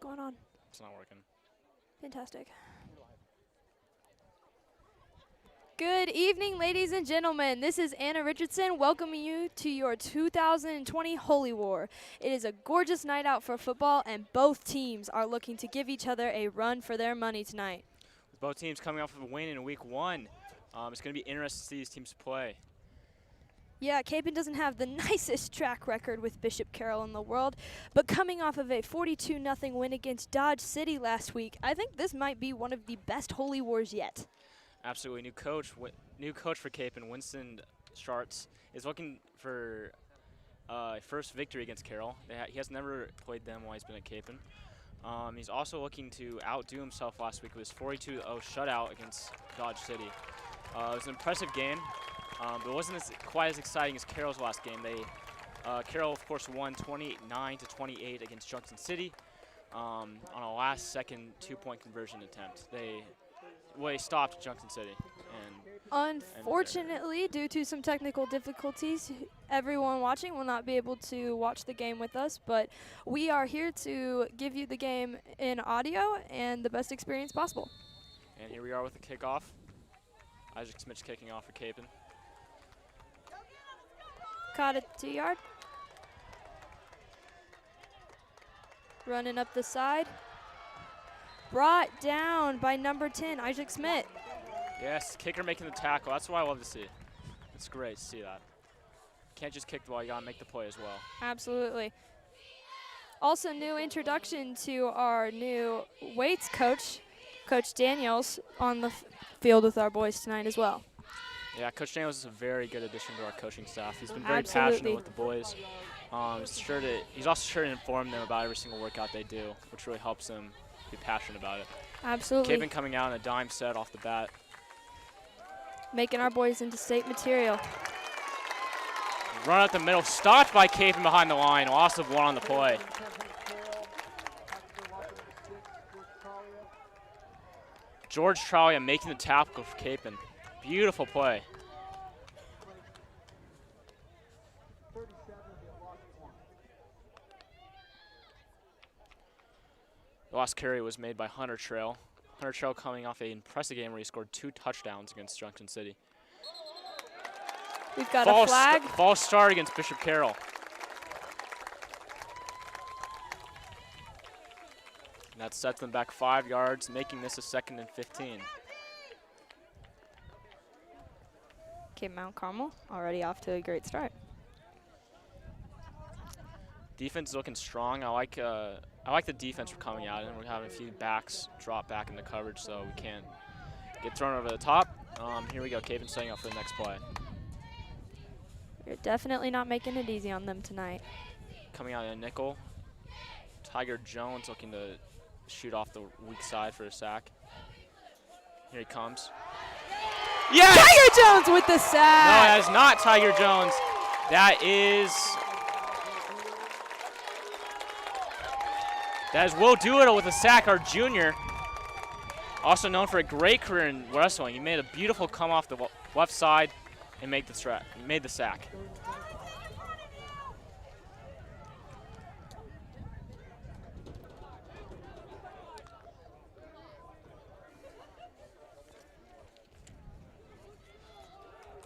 going on? It's not working. Fantastic. Good evening, ladies and gentlemen. This is Anna Richardson welcoming you to your 2020 Holy War. It is a gorgeous night out for football, and both teams are looking to give each other a run for their money tonight. With both teams coming off of a win in week 1, it's going to be interesting to see these teams play. Yeah, Kapaun doesn't have the nicest track record with Bishop Carroll in the world, but coming off of a 42-0 win against Dodge City last week, I think this might be one of the best Holy Wars yet. Absolutely. New coach for Kapaun, Winston Schartz, is looking for first victory against Carroll. He has never played them while he's been at Kapaun. He's also looking to outdo himself last week with his 42-0 shutout against Dodge City. It was an impressive game, but it wasn't quite as exciting as Carroll's last game. Carroll, of course, won 29-28 against Junction City on a last-second 2-point conversion attempt. They stopped Junction City. Unfortunately, due to some technical difficulties, everyone watching will not be able to watch the game with us, but we are here to give you the game in audio and the best experience possible. And here we are with the kickoff. Isaac Smith's kicking off for Kapaun. Caught at 2-yard. Running up the side. Brought down by number 10, Isaac Smith. Yes, kicker making the tackle. That's what I love to see. It's great to see that. Can't just kick the ball, you gotta make the play as well. Absolutely. Also, new introduction to our new weights coach, Coach Daniels, on the field with our boys tonight as well. Yeah, Coach Daniels is a very good addition to our coaching staff. He's been very passionate with the boys. He's also sure to inform them about every single workout they do, which really helps them be passionate about it. Absolutely. Kapaun coming out in a dime set off the bat. Making our boys into state material. Run up the middle, stopped by Kapaun behind the line, loss of 1 on the play. George Tralia making the tackle for Kapaun. Beautiful play. The last carry was made by Hunter Trail. Hunter Trail coming off an impressive game where he scored 2 touchdowns against Junction City. We've got a flag. False start against Bishop Carroll. And that sets them back 5 yards, making this a 2nd and 15. Okay, Mount Carmel already off to a great start. Defense is looking strong. I like the defense we're coming out, and we're having a few backs drop back into coverage so we can't get thrown over the top. Here we go, Kapaun setting up for the next play. You're definitely not making it easy on them tonight. Coming out in a nickel. Tiger Jones looking to shoot off the weak side for a sack. Here he comes. Yes! Tiger Jones with the sack! No, that is not Tiger Jones. That is Will Doolittle with a sack, our junior. Also known for a great career in wrestling. He made a beautiful come off the left side and made the sack.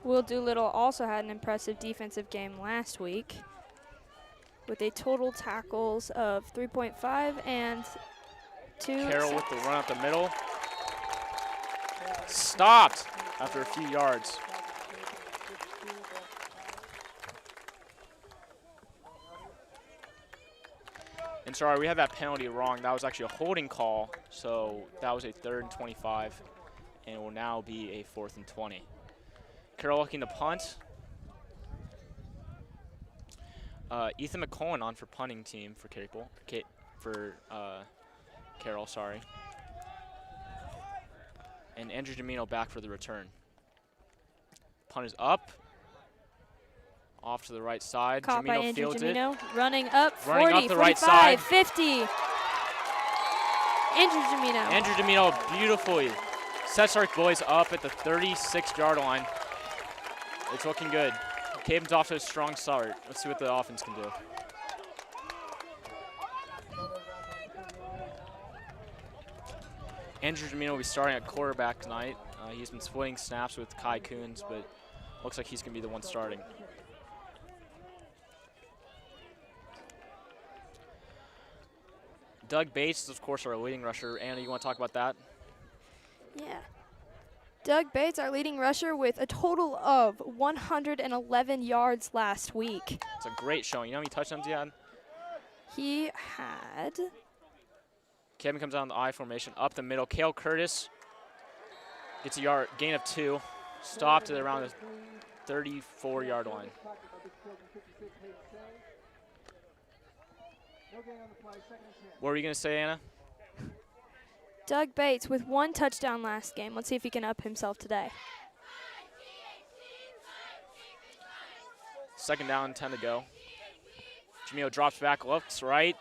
Will Doolittle also had an impressive defensive game last week with a total tackles of 3.5 and 2. Carroll with the run up the middle. Stopped after a few yards. And sorry, we had that penalty wrong. That was actually a holding call, so that was a 3rd and 25, and it will now be a 4th and 20. Carroll looking to punt. Ethan McCullen on for punting team for Carroll, sorry. And Andrew Domino back for the return. Punt is up. Off to the right side. Caught by Andrew Domino. Running up 40, running up the 45, right side. 50. Andrew Domino. Andrew Domino beautifully sets our boys up at the 36-yard line. It's looking good. Kapaun's off to a strong start. Let's see what the offense can do. Andrew Jamino will be starting at quarterback tonight. He's been splitting snaps with Kai Coons, but looks like he's going to be the one starting. Doug Bates is, of course, our leading rusher. Anna, you want to talk about that? Yeah. Doug Bates, our leading rusher, with a total of 111 yards last week. It's a great showing. You know how many touchdowns he had? He had... Kevin comes out in the I formation, up the middle. Cale Curtis gets a gain of 2. Stopped at around the 34-yard line. What were you going to say, Anna? Doug Bates with 1 touchdown last game. Let's see if he can up himself today. 2nd down, 10 to go. Jamil drops back, looks right.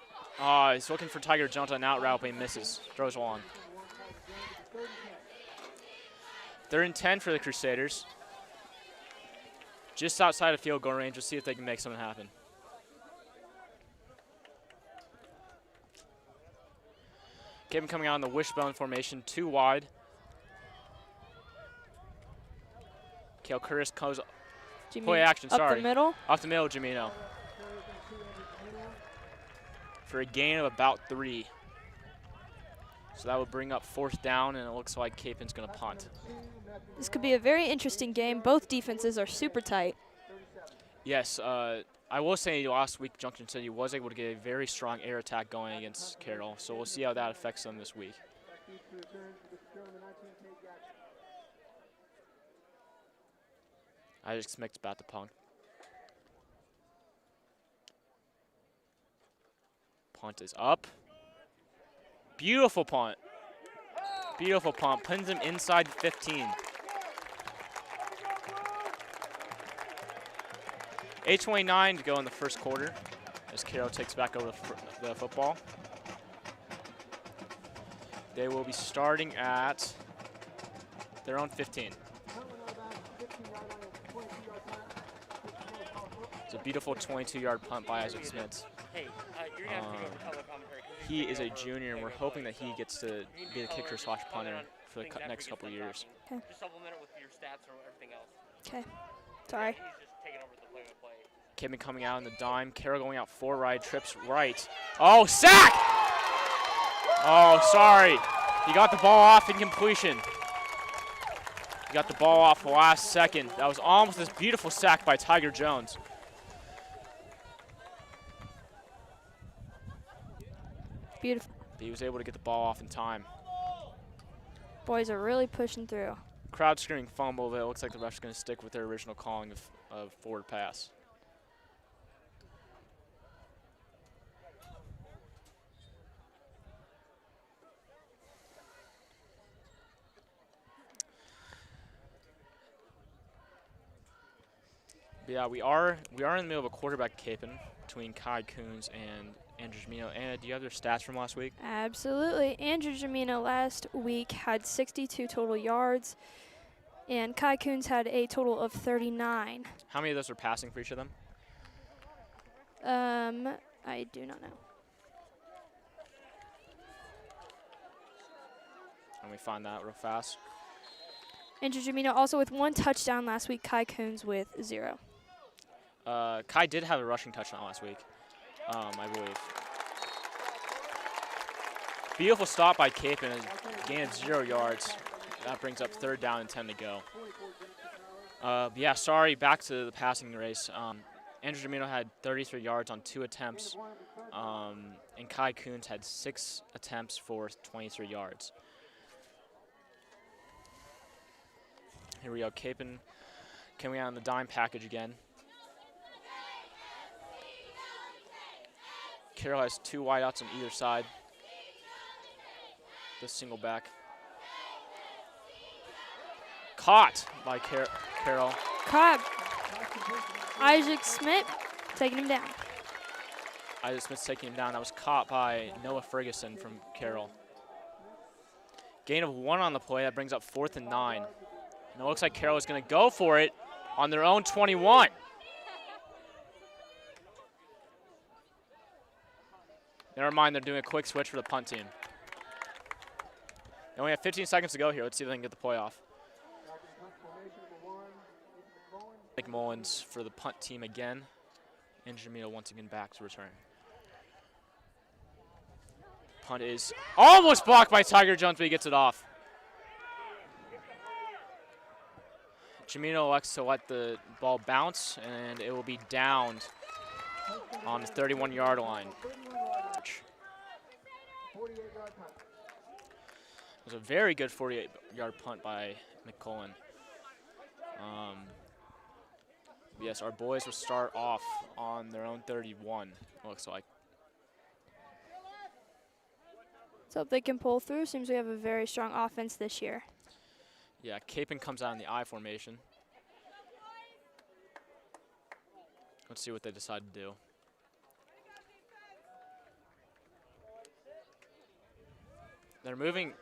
He's looking for Tiger Jones on an out route, but he misses. Throws long. 3rd and 10 for the Crusaders. Just outside of field goal range. We'll see if they can make something happen. Kevin coming out in the wishbone formation, 2 wide. Cale Curtis goes play action, up sorry. The middle? Off the middle, Jamino. For a gain of about 3. So that will bring up 4th down, and it looks like Capen's going to punt. This could be a very interesting game. Both defenses are super tight. Yes, I will say last week Junction City was able to get a very strong air attack going against Carroll, so we'll see how that affects them this week. I just expect about the punt. Punt is up. Beautiful punt. Beautiful punt. Pins him inside 15. 8:29 to go in the first quarter as Carroll takes back over the football. They will be starting at their own 15. It's a beautiful 22-yard punt by Isaac Smith. He is a junior, and we're hoping that he gets to be the kicker / punter for the next couple of years. Okay. Just supplement it with your stats or everything else. Okay. Sorry. He's just taking over the play-by-play. Kevin coming out in the dime. Carroll going out 4 right, trips right. Oh, sack! Oh, sorry. He got the ball off incompletion. He got the ball off the last second. That was almost this beautiful sack by Tiger Jones. Beautiful. But he was able to get the ball off in time. Boys are really pushing through. Crowd screaming fumble, but it looks like the ref's going to stick with their original calling of forward pass. But yeah, we are in the middle of a quarterback caping between Kai Coons and Andrew Jamino. Anna, do you have their stats from last week? Absolutely. Andrew Jamino last week had 62 total yards, and Kai Coons had a total of 39. How many of those were passing for each of them? I do not know. Let me find that real fast. Andrew Jamino also with 1 touchdown last week. Kai Coons with 0. Kai did have a rushing touchdown last week, I believe. Beautiful stop by Capon, a gain of 0 yards. That brings up 3rd down and 10 to go. Yeah, sorry, back to the passing race. Andrew Jamino had 33 yards on 2 attempts, and Kai Coons had 6 attempts for 23 yards. Here we go, Capon coming out on the dime package again. Carroll has 2 wideouts on either side. The single back. Caught by Carroll. Caught. Isaac Smith taking him down. Isaac Smith taking him down. That was caught by Noah Ferguson from Carroll. Gain of 1 on the play. That brings up 4th and 9. And it looks like Carroll is going to go for it on their own 21. Never mind, they're doing a quick switch for the punt team. And we have 15 seconds to go here. Let's see if they can get the play off. Nick Mullins for the punt team again. And Jamil once again back to return. Punt is almost blocked by Tiger Jones, but he gets it off. Jamino elects to let the ball bounce, and it will be downed on the 31-yard line. It was a very good 48-yard punt by McCullen. Yes, our boys will start off on their own 31, it looks like. So if they can pull through, seems we have a very strong offense this year. Yeah, Kapaun comes out in the I formation. Let's see what they decide to do. They're moving.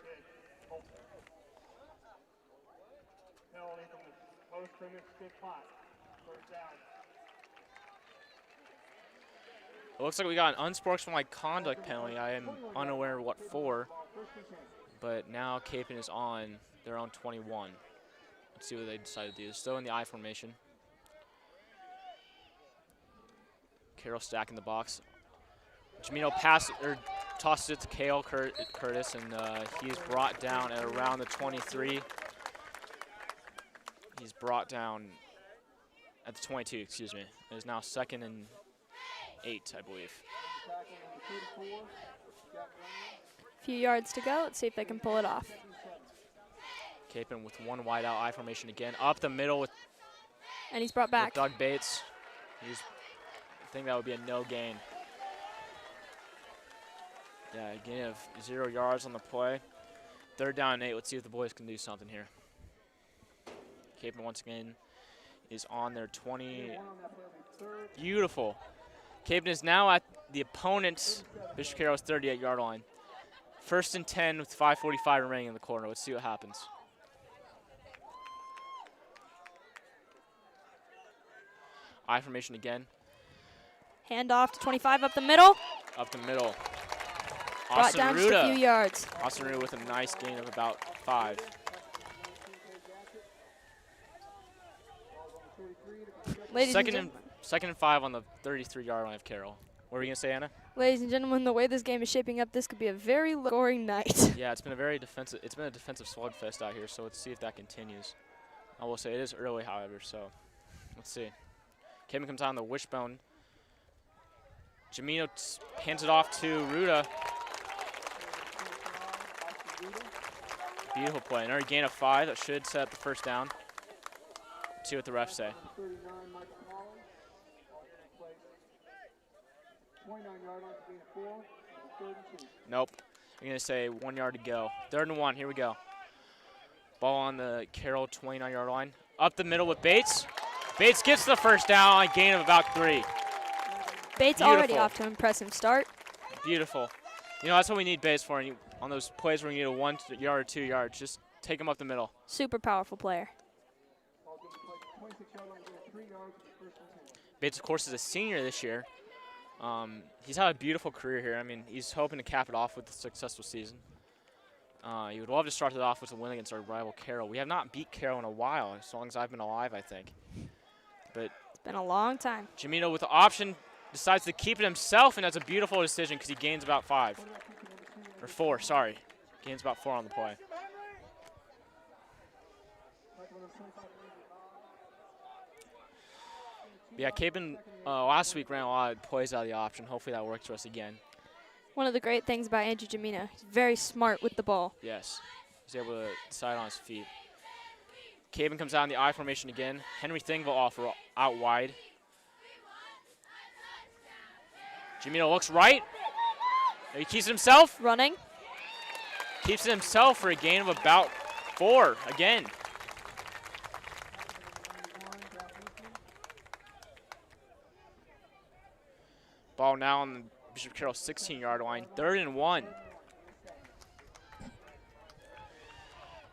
It looks like we got an unsportsmanlike conduct penalty. I am unaware of what for, but now Kapaun is on their own 21. Let's see what they decide to do. They're still in the I formation. Carroll stacking the box. Jamino tosses it to Kale Curtis, and he's brought down at around the 23. He's brought down at the 22, excuse me. It is now 2nd and 8, I believe. A few yards to go. Let's see if they can pull it off. Kapaun with one wide out I formation again. Up the middle with, and he's brought back. Doug Bates. I think that would be a no gain. Yeah, a gain of 0 yards on the play. 3rd down and 8. Let's see if the boys can do something here. Kapaun once again is on their 20. Beautiful. Kapaun is now at the opponent's, Bishop Carroll's 38-yard line. 1st and 10 with 5:45 remaining in the corner. Let's see what happens. I formation again. Hand off to 25 up the middle. Up the middle. Brought down just a few yards. Austin Ruda with a nice gain of about 5. Second and 5 on the 33-yard line of Carroll. What were you gonna say, Anna? Ladies and gentlemen, the way this game is shaping up, this could be a very low-scoring night. Yeah, it's been a very defensive. It's been a defensive slugfest out here. So let's see if that continues. I will say it is early, however. So let's see. Kapaun comes out on the wishbone. Jamino hands it off to Ruda. Beautiful play. Another gain of 5. That should set up the 1st down. See what the refs say. Nope. I'm going to say 1 yard to go. 3rd and 1. Here we go. Ball on the Carroll 29-yard line. Up the middle with Bates. Bates gets the 1st down on a gain of about 3. Bates Beautiful. Already off to an impressive start. Beautiful. You know, that's what we need Bates for. On those plays where you need a 1 yard or 2 yards, just take him up the middle. Super powerful player. Bates, of course, is a senior this year. He's had a beautiful career here. I mean, he's hoping to cap it off with a successful season. He would love to start it off with a win against our rival Carroll. We have not beat Carroll in a while, as long as I've been alive, I think. But it's been a long time. Jamino with the option decides to keep it himself, and that's a beautiful decision because he gains about 5. Or 4, sorry. Gains about 4 on the play. Yeah, Kapaun last week ran a lot of plays out of the option. Hopefully that works for us again. One of the great things about Andrew Jamino, he's very smart with the ball. Yes, he's able to decide on his feet. Kapaun comes out in the I formation again. Henry Thingville offer out wide. Jamino looks right. He keeps it himself. Running. Keeps it himself for a gain of about 4 again. Ball now on the Bishop Carroll 16-yard line, 3rd and 1.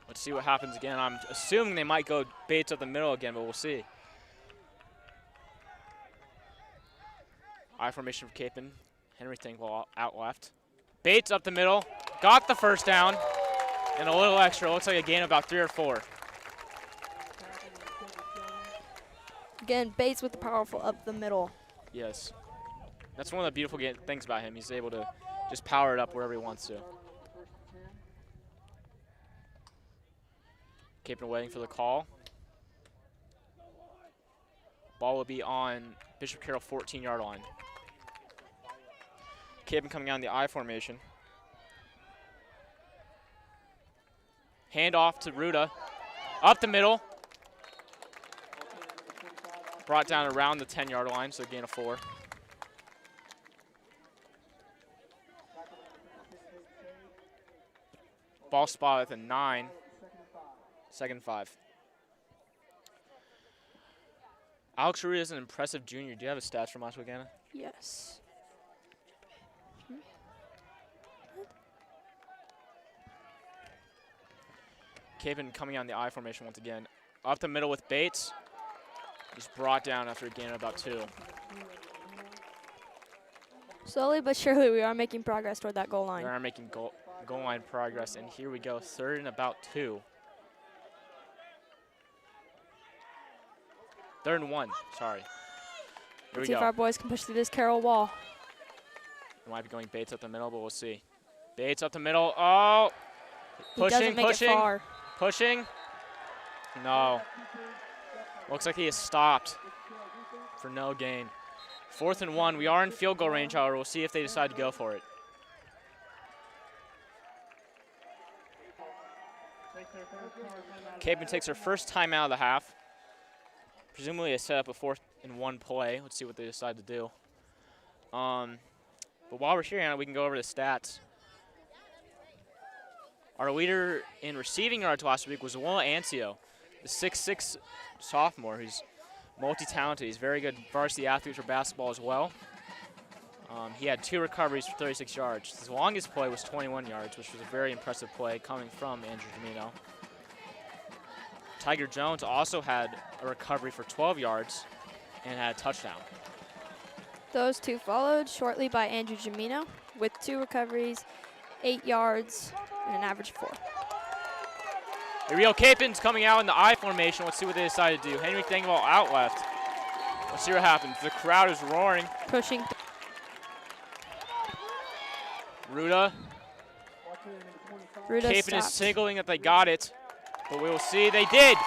Let's see what happens again. I'm assuming they might go Bates up the middle again, but we'll see. I formation for Kapaun. Henry Thingville out left. Bates up the middle. Got the 1st down. And a little extra. Looks like a gain of about 3 or 4. Again, Bates with the powerful up the middle. Yes. That's one of the beautiful things about him. He's able to just power it up wherever he wants to. Capen waiting for the call. Ball will be on Bishop Carroll 14-yard line. Capen coming out in the I formation. Hand off to Ruda. Up the middle. Brought down around the 10-yard line, so a gain of 4. Ball spot at the 9. 2nd and 5. Alex Ruda is an impressive junior. Do you have his stats from last week, Anna? Yes. Capen coming out in the I formation once again. Up the middle with Bates. Just brought down after a gain of about 2. Slowly but surely, we are making progress toward that goal line. We are making goal line progress, and here we go, 3rd and about 2. 3rd and 1, sorry. Here Let's we see go. if our boys can push through this Carroll wall. We might be going Bates up the middle, but we'll see. Bates up the middle. Oh! He doesn't make it far. Pushing. No. Looks like he is stopped for no gain. 4th and 1. We are in field goal range, however. We'll see if they decide to go for it. Capen takes her first timeout of the half. Presumably a set up a 4th and 1 play. Let's see what they decide to do. But while we're here, Anna, we can go over the stats. Our leader in receiving yards last week was Will Ancio, the 6'6" sophomore who's multi-talented. He's a very good varsity athlete for basketball as well. He had 2 recoveries for 36 yards. His longest play was 21 yards, which was a very impressive play coming from Andrew Jamino. Tiger Jones also had a recovery for 12 yards and had a touchdown. Those two followed shortly by Andrew Jamino with 2 recoveries, 8 yards, and an average of 4. Here we go, Capen's coming out in the I formation. Let's see what they decide to do. Henry Thangwall out left. Let's see what happens. The crowd is roaring. Pushing. Ruda. Capen is signaling that they got it, but we will see they did.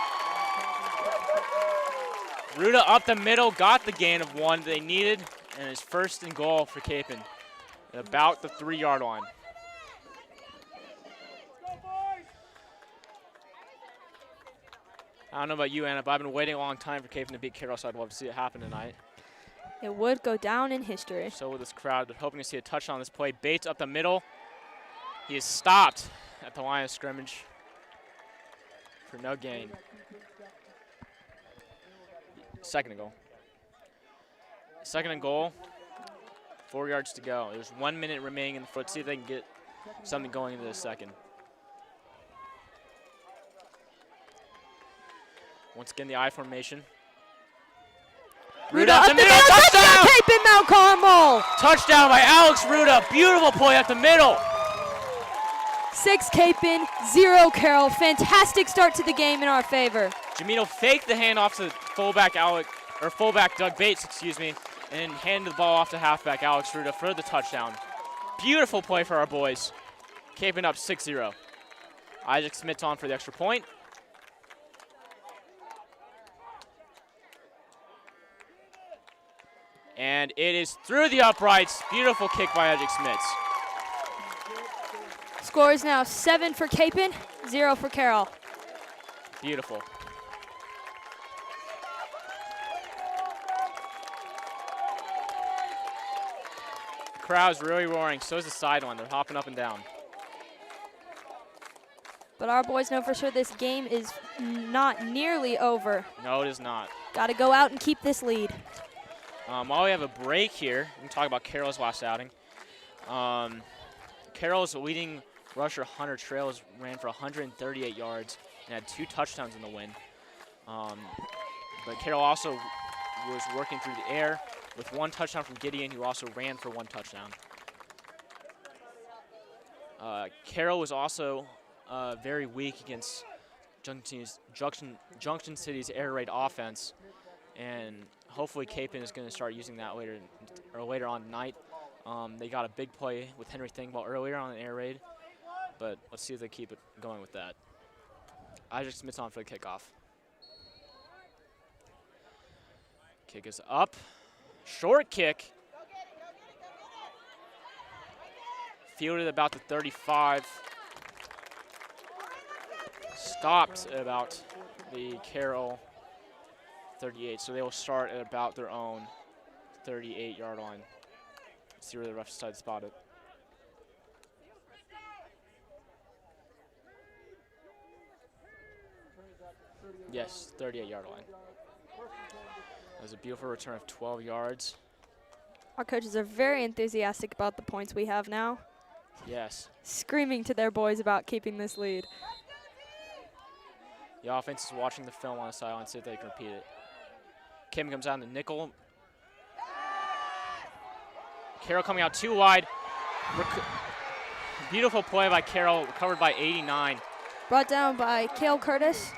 Ruda up the middle, got the gain of 1 they needed, and it's 1st and goal for Capen at about the 3-yard line. I don't know about you, Anna, but I've been waiting a long time for Capen to beat Carroll, so I'd love to see it happen tonight. It would go down in history. So with this crowd, but hoping to see a touchdown on this play. Bates up the middle. He is stopped at the line of scrimmage for no gain. 2nd and goal. 2nd and goal. 4 yards to go. There's 1 minute remaining in the foot. See if they can get something going into the second. Once again, the I formation. Ruda up the middle, touchdown! Capen Mt. Carmel! Touchdown by Alex Ruda. Beautiful play up the middle. 6 Capen, 0 Carroll. Fantastic start to the game in our favor. Jamino faked the handoff to fullback Doug Bates, and handed the ball off to halfback Alex Ruda for the touchdown. Beautiful play for our boys. Capen up 6-0. Isaac Smith's on for the extra point. And it is through the uprights. Beautiful kick by Isaac Smith. Score is now 7 for Capen, 0 for Carroll. Beautiful. The crowd's really roaring. So is the sideline. They're hopping up and down. But our boys know for sure this game is not nearly over. No, it is not. Got to go out and keep this lead. While we have a break here, we can talk about Carroll's last outing. Carroll's leading rusher, Hunter Trails, ran for 138 yards and had 2 touchdowns in the win. But Carroll also was working through the air with 1 touchdown from Gideon, who also ran for 1 touchdown. Carroll was also very weak against Junction City's air raid offense, and hopefully Kapaun is going to start using that later on tonight. They got a big play with Henry Thingball earlier on an air raid, but let's see if they keep it going with that. Isaac Smith's on for the kickoff. Kick is up. Short kick. Fielded about the 35. Stopped at about the Carroll 38. So they will start at about their own 38-yard line. Let's see where the ref side spot it. Yes, 38-yard line. That was a beautiful return of 12 yards. Our coaches are very enthusiastic about the points we have now. Yes. Screaming to their boys about keeping this lead. The offense is watching the film on the sideline, see if they can repeat it. Kim comes out in the nickel. Carroll coming out too wide. Beautiful play by Carroll, recovered by 89. Brought down by Cale Curtis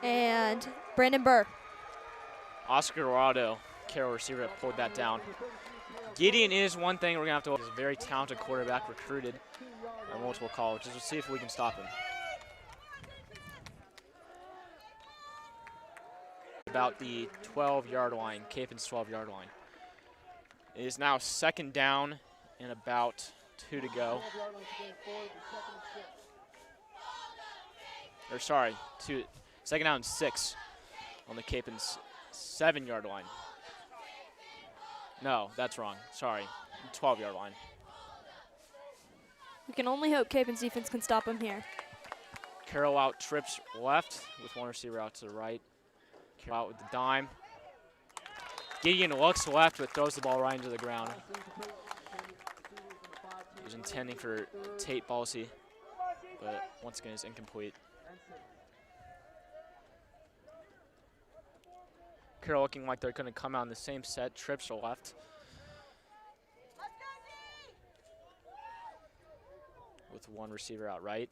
and Brandon Burr. Oscar Dorado, Carroll receiver, that pulled that down. Gideon is one thing we're going to have to. He's a very talented quarterback, recruited at multiple colleges. We'll see if we can stop him. About the 12-yard line, Kapaun's 12-yard line. It is now second down and about 2 to go. Or sorry, second down and 6 on the Kapaun's 7-yard line. No, that's wrong. Sorry, 12-yard line. We can only hope Kapaun's defense can stop him here. Carroll out trips left with one receiver out to the right. Carroll out with the dime. Gideon looks left but throws the ball right into the ground. He was intending for Tate Balsey, but once again it's incomplete. Carroll looking like they're going to come out in the same set. Trips to left. With one receiver out right.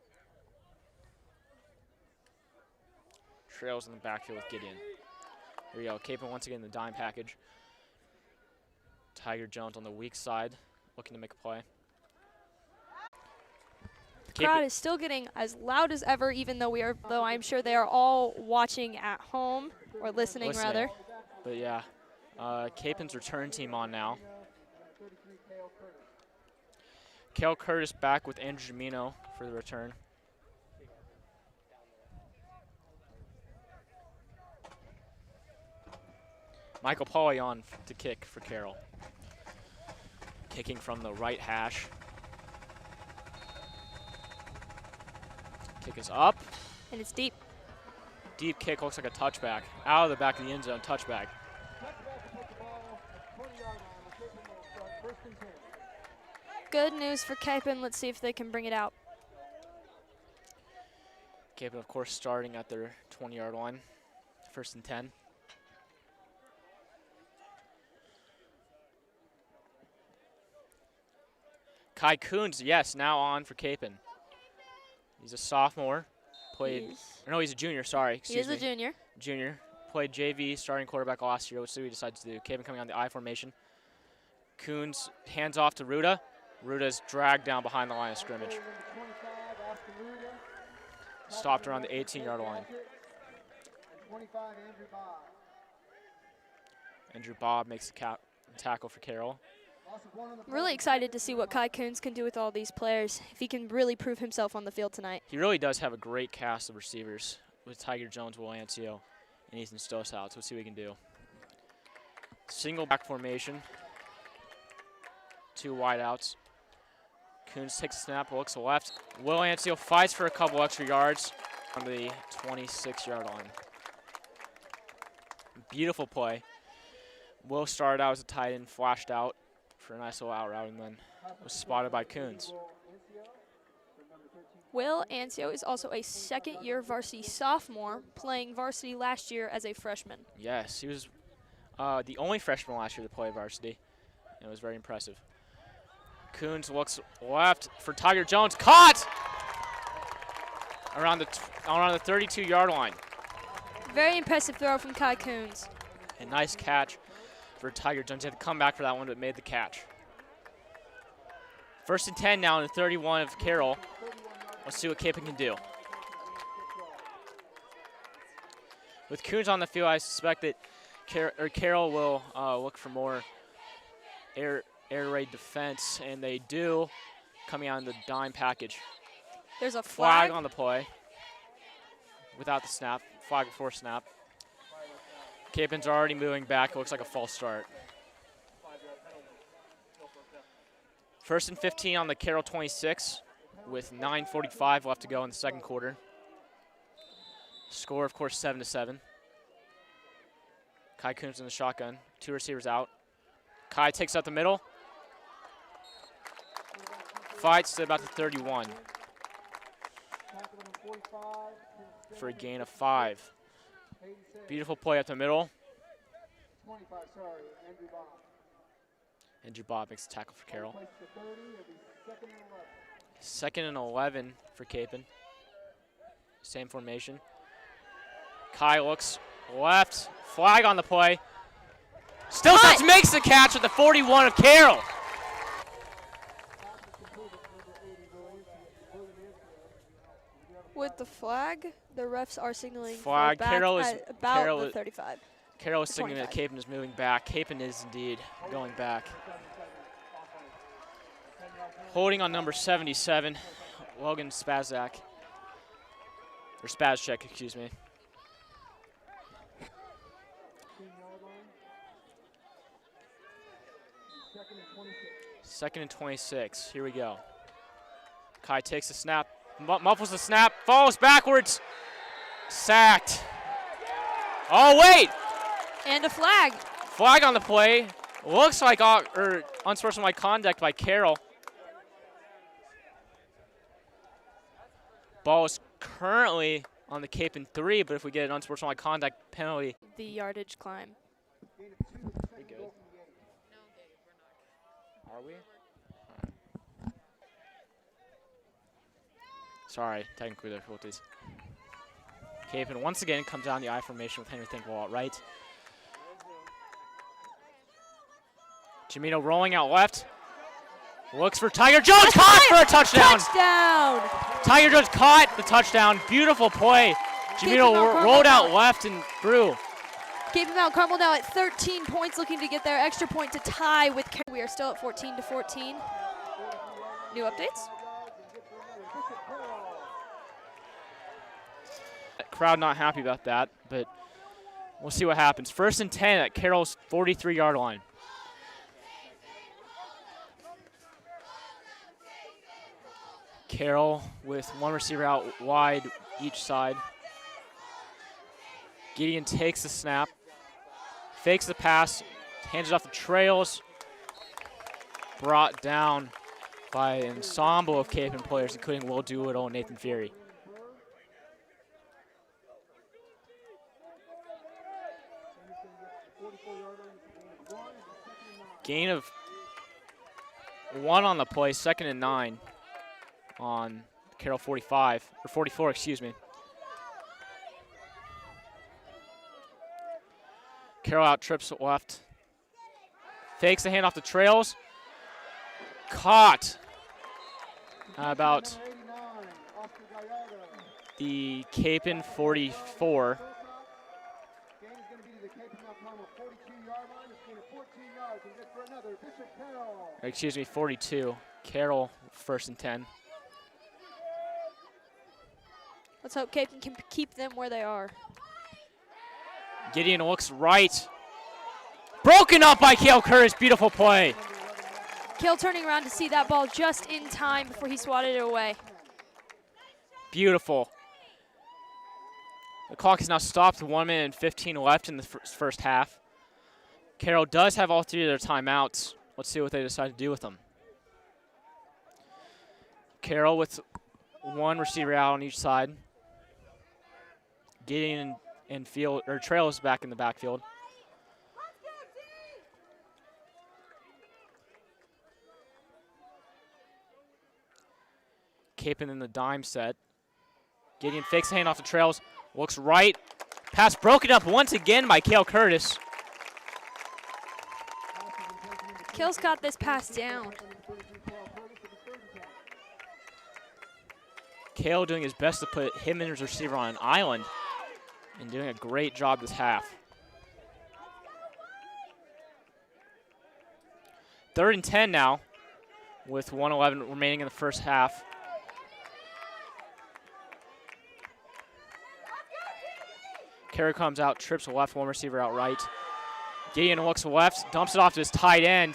Trails in the backfield with Gideon. Here we go. Kapaun once again in the dime package. Tiger Jones on the weak side, looking to make a play. The crowd is still getting as loud as ever, even though I'm sure they are all watching at home or listening rather. But yeah, Kapaun's return team on now. Cale Curtis back with Andrew Jamino for the return. Michael Pauly on to kick for Carroll. Kicking from the right hash. Kick is up. And it's deep. Deep kick, looks like a touchback. Out of the back of the end zone, touchback. Good news for Kapaun. Let's see if they can bring it out. Kapaun, of course, starting at their 20-yard line. 1st and 10. Kai Coons, yes, now on for Kapaun. He's a sophomore. He's a junior, sorry. Excuse me. He is a junior. Junior. Played JV starting quarterback last year. Let's see what he decides to do. Kapaun coming on the I formation. Coons hands off to Ruda. Ruda's dragged down behind the line of scrimmage. Stopped around the 18-yard line. Andrew Bob makes the tackle for Carroll. I'm really excited to see what Kai Coons can do with all these players, if he can really prove himself on the field tonight. He really does have a great cast of receivers with Tiger Jones, Will Ancio, and Ethan Stoss out. So let's see what we can do. Single back formation. 2 wide outs. Coons takes a snap, looks left. Will Ancio fights for a couple extra yards on the 26-yard line. Beautiful play. Will started out as a tight end, flashed out for a nice little out route, and then was spotted by Coons. Will Ancio is also a second-year varsity sophomore, playing varsity last year as a freshman. Yes, he was the only freshman last year to play varsity, and it was very impressive. Coons looks left for Tiger Jones. Caught! around the 32-yard line. Very impressive throw from Kai Coons. A nice catch for Tiger Jones. He had to come back for that one, but made the catch. 1st and 10 now in the 31 of Carroll. Let's see what Kapaun can do. With Coons on the field, I suspect that Carroll will look for more air raid defense, and they do, coming out in the dime package. There's a flag on the play without the snap. Flag before snap. Kapaun's already moving back. It looks like a false start. 1st and 15 on the Carroll 26 with 9:45 left to go in the second quarter. Score, of course, 7-7. Kai Coons in the shotgun. 2 receivers out. Kai takes up the middle. Fights to about the 31 for a gain of 5. Beautiful play up the middle. Andrew Bob makes the tackle for Carroll. 2nd and 11 for Kapaun. Same formation. Kai looks left. Flag on the play. Still makes the catch at the 41 of Carroll. with the flag. The refs are signaling flag. for back Carroll is at about the 35. Carroll is signaling that Kapaun is moving back. Kapaun is indeed going back. Holding on number 77, Logan Spazak. Or Spazchek, excuse me. Second and 26. Here we go. Kai takes the snap, muffles the snap, falls backwards. Sacked. Oh, wait! And a flag. Flag on the play. Looks like unsportsmanlike conduct by Carroll. Ball is currently on the Kapaun 3, but if we get an unsportsmanlike conduct penalty. The yardage climb. Pretty good. Are we? Sorry, technical difficulties. Kapaun once again comes down the I formation with Henry Thinkwall at right. Jamino rolling out left. Looks for Tiger Jones, caught for a touchdown. Touchdown! Tiger Jones caught the touchdown. Beautiful play. Jamino rolled out left and through. Kapaun Mt. Carmel now at 13 points, looking to get their extra point to tie with Carroll. We are still at 14-14. New updates? Crowd not happy about that, but we'll see what happens. 1st and 10 at Carroll's 43-yard line. Carroll with one receiver out wide each side. Gideon takes the snap, fakes the pass, hands it off the trails. Brought down by an ensemble of Kapaun players, including Will Doolittle and Nathan Fury. Gain of 1 on the play, 2nd and 9 on Carroll 45, or 44, excuse me. Carroll out trips left. Fakes the hand off the trails. Caught about the Kapaun 44. Excuse me, 42. Carroll, 1st and 10. Let's hope Kapaun can keep them where they are. Gideon looks right. Broken up by Cale Curtis. Beautiful play. Cale turning around to see that ball just in time before he swatted it away. Beautiful. The clock is now stopped. 1 minute and 15 left in the first half. Carroll does have all 3 of their timeouts. Let's see what they decide to do with them. Carroll with 1 receiver out on each side. Gideon in field, or Trails back in the backfield. Kapaun in the dime set. Gideon fakes the hand off the trails. Looks right. Pass broken up once again by Cale Curtis. Kale's got this pass down. Cale doing his best to put him and his receiver on an island and doing a great job this half. 3rd and 10 now with 1:11 remaining in the first half. Carroll comes out, trips left, one receiver out right. Gideon looks left, dumps it off to his tight end.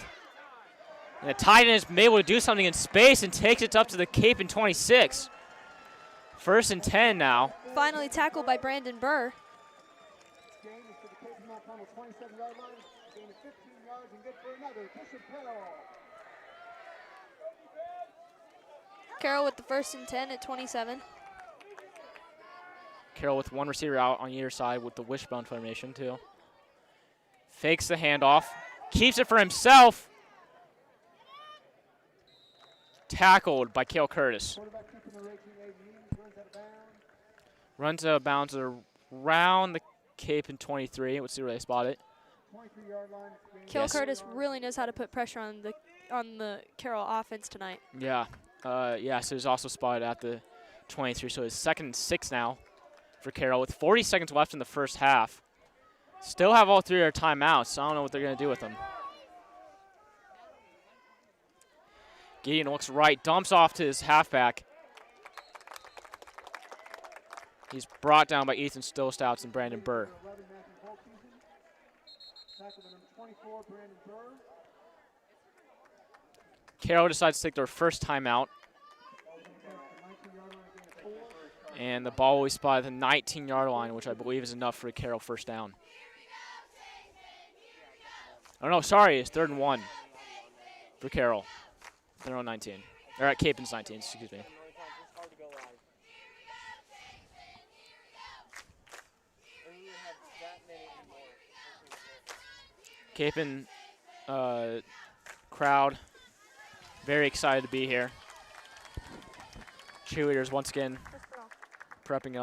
And the tight end is able to do something in space and takes it up to the Kapaun 26. 1st and 10 now. Finally tackled by Brandon Burr. Carroll with the 1st and 10 at 27. Carroll with one receiver out on either side with the wishbone formation too. Fakes the handoff, keeps it for himself. Tackled by Cale Curtis. Runs out of bounds around the Kapaun 23. Let's see where they spot it. Cale Curtis really knows how to put pressure on the Carroll offense tonight. Yeah. So he's also spotted at the 23. So it's 2nd and 6 now for Carroll with 40 seconds left in the first half. Still have all 3 of their timeouts, so I don't know what they're going to do with them. Gideon looks right, dumps off to his halfback. He's brought down by Ethan Stillstouts and Brandon Burr. Carroll decides to take their first timeout. And the ball will be spotted at the 19-yard line, which I believe is enough for a Carroll first down. Oh, no, sorry, it's 3rd and 1 for Carroll. They're on 19. Or at Kapaun's 19, excuse me. Kapaun crowd very excited to be here. Cheerleaders once again pepping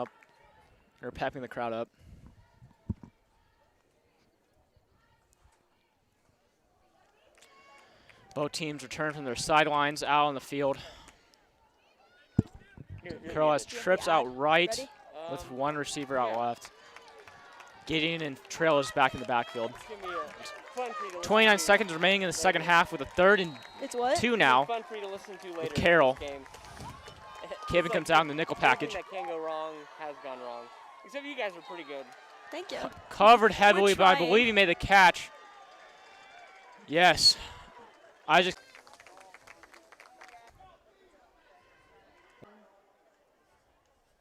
the crowd up. Both teams return from their sidelines out on the field. Carroll has trips out right with one receiver out left. Gideon and Trail is back in the backfield. 29 seconds remaining in the second half with a 3rd and 2 now with Carroll. Kapaun comes out in the nickel package. That can go wrong has gone wrong. Except you guys are pretty good. Thank you. Covered heavily, but I believe he made the catch. Yes.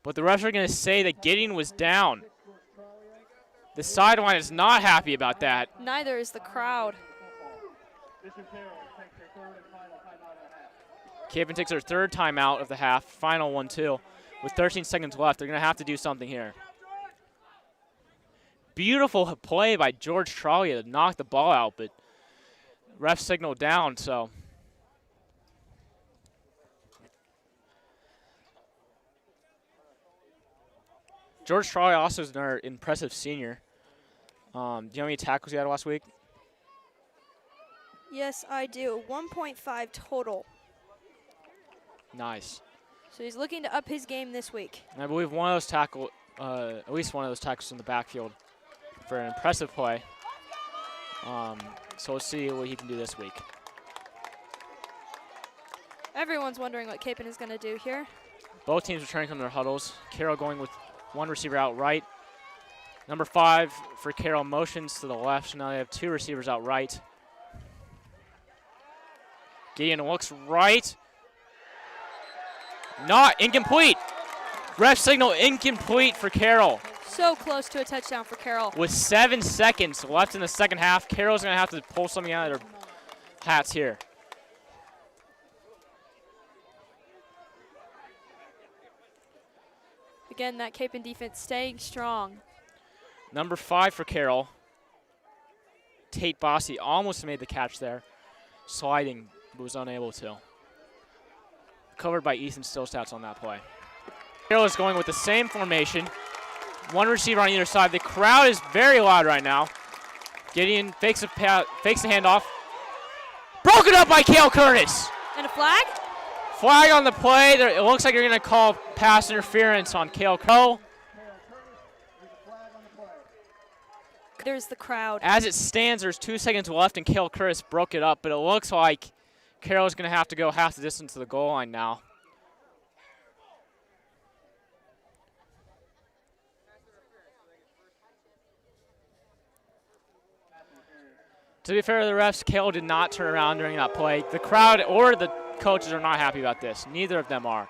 But the refs are going to say that Gideon was down. The sideline is not happy about that. Neither is the crowd. Kapaun takes their 3rd timeout of the half, final one too. With 13 seconds left, they're going to have to do something here. Beautiful play by George Trollia to knock the ball out, but ref signal down, so. George Trollia also is another impressive senior. Do you know how many tackles he had last week? Yes, I do. 1.5 total. Nice. So he's looking to up his game this week. And I believe one of those at least one of those tackles in the backfield for an impressive play. So we'll see what he can do this week. Everyone's wondering what Kapaun is going to do here. Both teams returning from their huddles. Carroll going with one receiver out right. Number 5 for Carroll motions to the left, so now they have 2 receivers out right. Gideon looks right. Not incomplete. Ref signal incomplete for Carroll. So close to a touchdown for Carroll. With 7 seconds left in the second half, Carroll's going to have to pull something out of their hats here. Again, that Kapaun defense staying strong. Number 5 for Carroll. Tate Bossy almost made the catch there. Sliding, but was unable to. Covered by Ethan Stillstats on that play. Carroll is going with the same formation. One receiver on either side. The crowd is very loud right now. Gideon fakes a handoff. Broken up by Cale Curtis. And a flag? Flag on the play. It looks like you're going to call pass interference on Cale Curtis. There's the crowd. As it stands, there's 2 seconds left, and Cale Curtis broke it up, but it looks like Carroll's going to have to go half the distance to the goal line now. To be fair to the refs, Carroll did not turn around during that play. The crowd or the coaches are not happy about this. Neither of them are.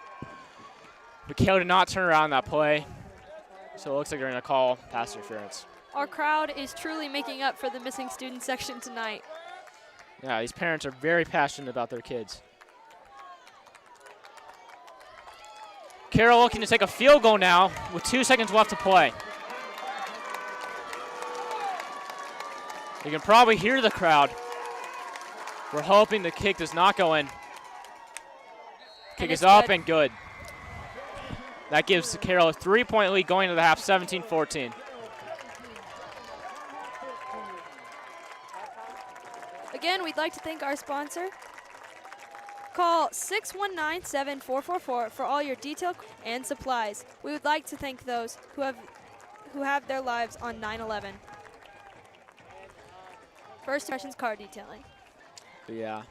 But Carroll did not turn around that play, so it looks like they're going to call pass interference. Our crowd is truly making up for the missing student section tonight. Yeah, these parents are very passionate about their kids. Carroll looking to take a field goal now with 2 seconds left to play. You can probably hear the crowd. We're hoping the kick does not go in. Kick is up and good. That gives Carroll a 3-point lead going into the half, 17-14. Again, we'd like to thank our sponsor. Call 619-7444 for all your detail and supplies. We would like to thank those who have their lives on 9/11. First Impressions Car Detailing. But yeah.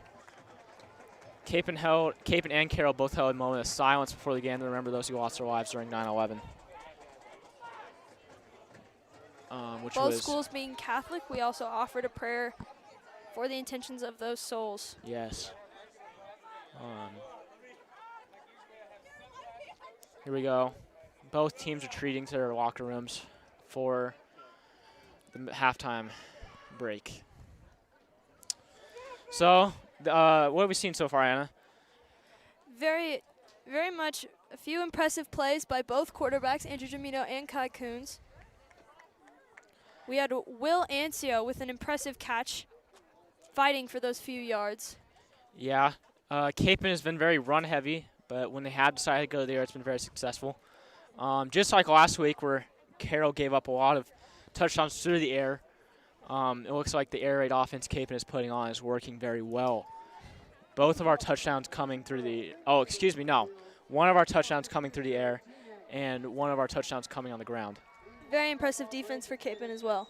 Kapaun and Carroll both held a moment of silence before the game to remember those who lost their lives during 9/11. Both schools being Catholic, we also offered a prayer for the intentions of those souls. Yes. Here we go. Both teams retreating to their locker rooms for the halftime break. So, what have we seen so far, Anna? Very, very much a few impressive plays by both quarterbacks, Andrew Jamino and Kai Coons. We had Will Ancio with an impressive catch, fighting for those few yards. Yeah, Kapaun has been very run-heavy, but when they have decided to go there, it's been very successful. Just like last week where Carroll gave up a lot of touchdowns through the air, it looks like the air raid offense Kapaun is putting on is working very well. Both of our touchdowns coming through the – one of our touchdowns coming through the air and one of our touchdowns coming on the ground. Very impressive defense for Kapaun as well.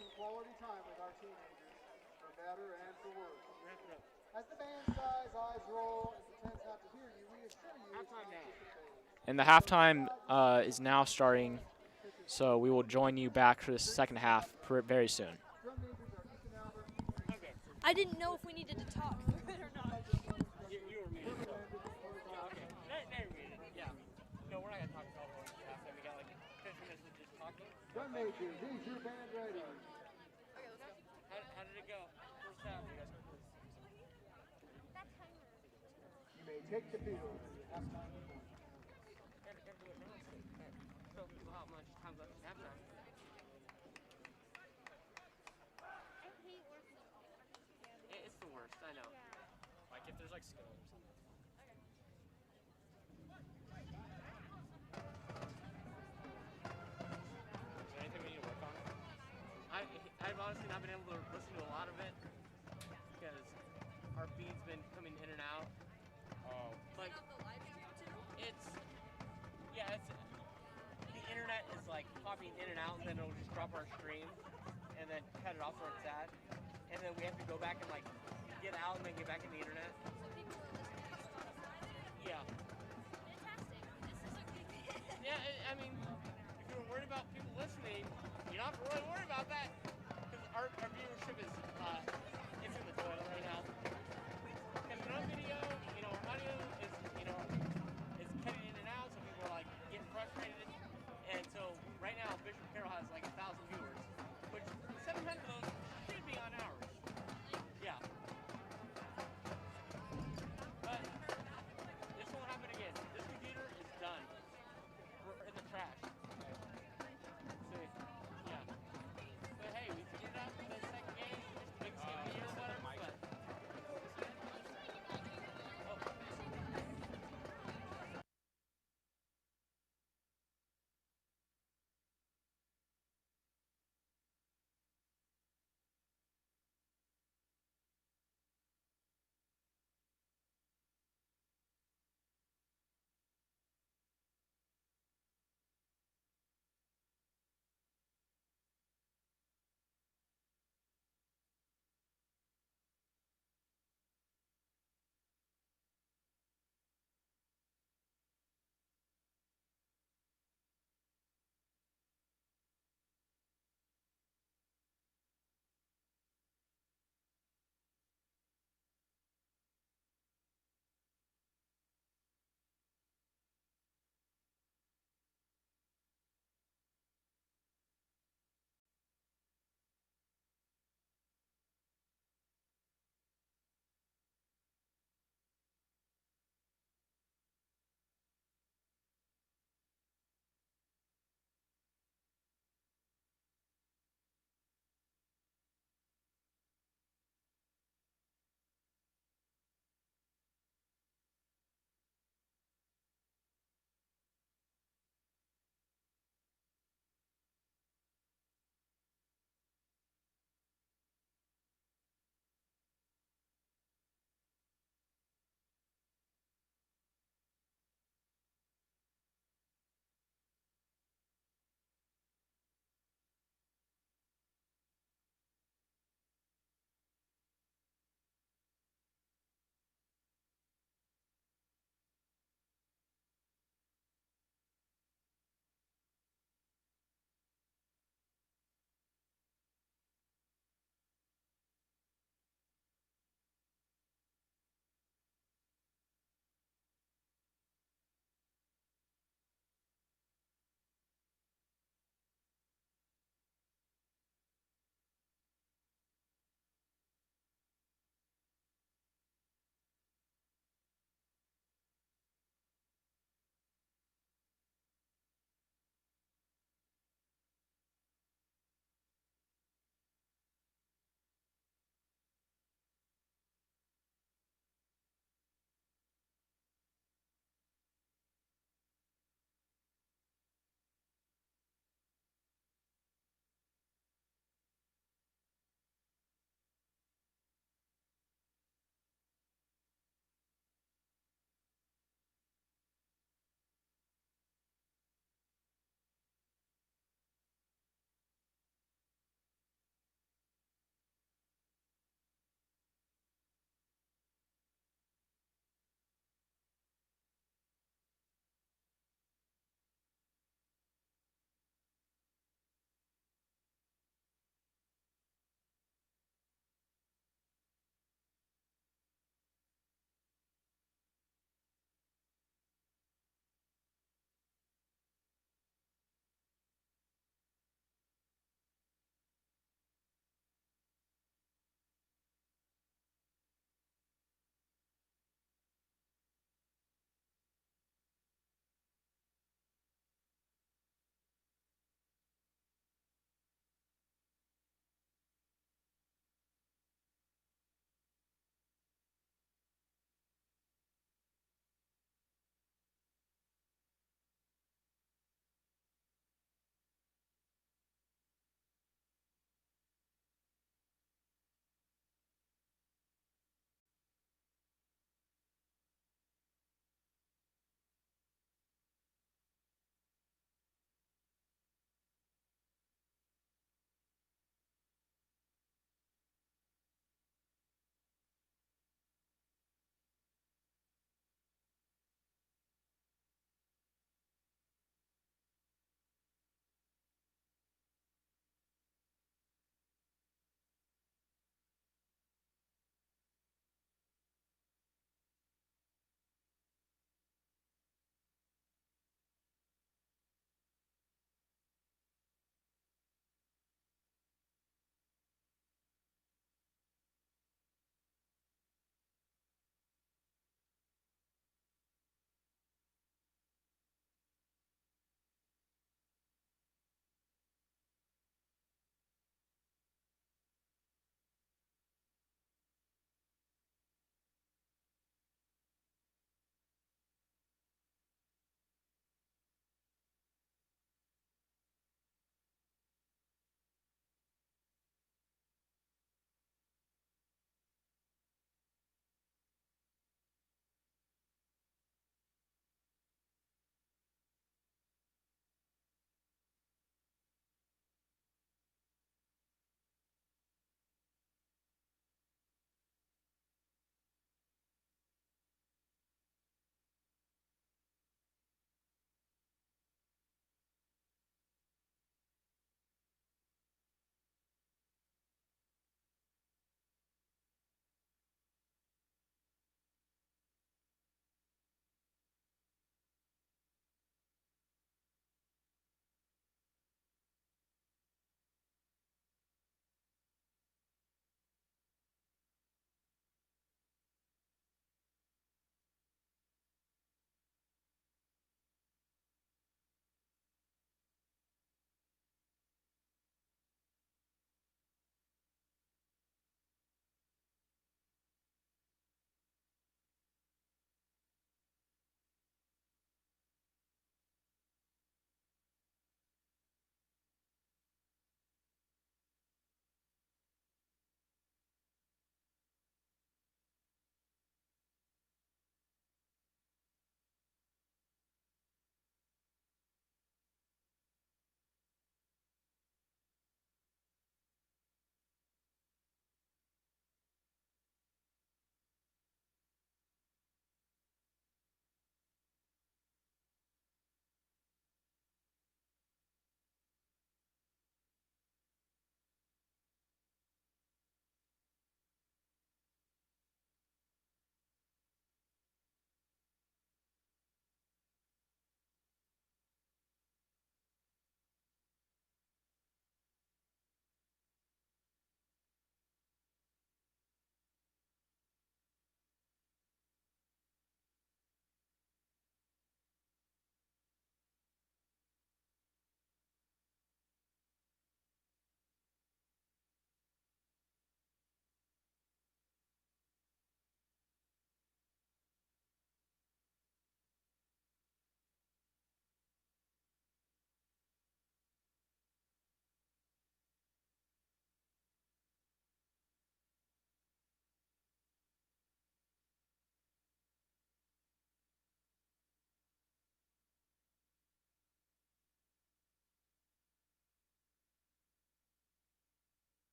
And the halftime is now starting, so we will join you back for the second half very soon. I didn't know if we needed to talk or not. You were muted. Okay. They're muted. Yeah. No, we're not going to talk about it halftime. We got like 15 minutes of just talking. Drum major, who's your band ready? How did it go? First half. You may take the field. Halftime. So, how much time left in halftime? It's the worst, I know. Like if there's like skill or something. Is there anything we need to work on? I've honestly not been able to listen to a lot of it because our feed's been coming in and out. Oh. Like, it's the internet is like popping in and out, and then it'll just drop our stream and then cut it off where it's at. And then we have to go back and like get out and then get back in the internet. Yeah. Yeah, I mean, if you're worried about people listening, you don't have to really worry about that because our viewership is it's in the toilet right now. Because no video, audio is is cutting in and out, so people are like getting frustrated. And so right now, Bishop Carroll has like 1,000 viewers, which 700 of those should be on ours. Yeah. But this won't happen again. This computer is done. We're in the trash. So, yeah. But hey, we figured out the second game. Big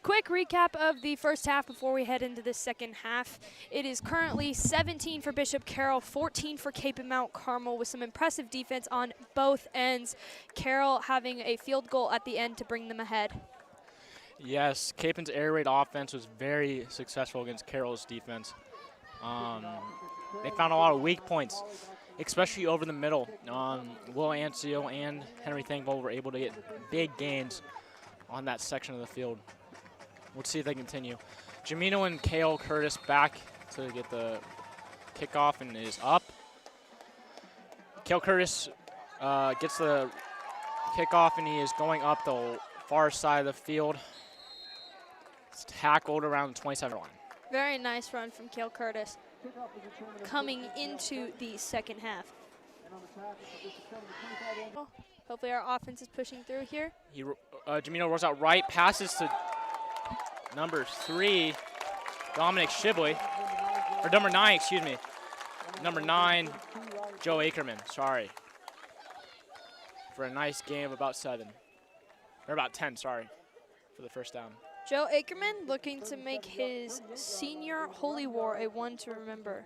quick recap of the first half before we head into the second half. It is currently 17 for Bishop Carroll, 14 for Kapaun Mt Carmel, with some impressive defense on both ends. Carroll having a field goal at the end to bring them ahead. Yes, Kapaun's air raid offense was very successful against Carroll's defense. They found a lot of weak points, especially over the middle. Will Ancio and Henry Thankful were able to get big gains on that section of the field. We'll see if they continue. Jamino and Cale Curtis back to get the kickoff and is up. Cale Curtis gets the kickoff and he is going up the far side of the field. It's tackled around the 27 line. Very nice run from Cale Curtis coming into the second half. Hopefully our offense is pushing through here. Jamino rolls out right, passes to number 3, Dominic Shibley, or number 9, excuse me. Number 9, Joe Ackerman, sorry. For a nice game of about 7, or about 10, sorry, for the first down. Joe Ackerman looking to make his senior Holy War a one to remember.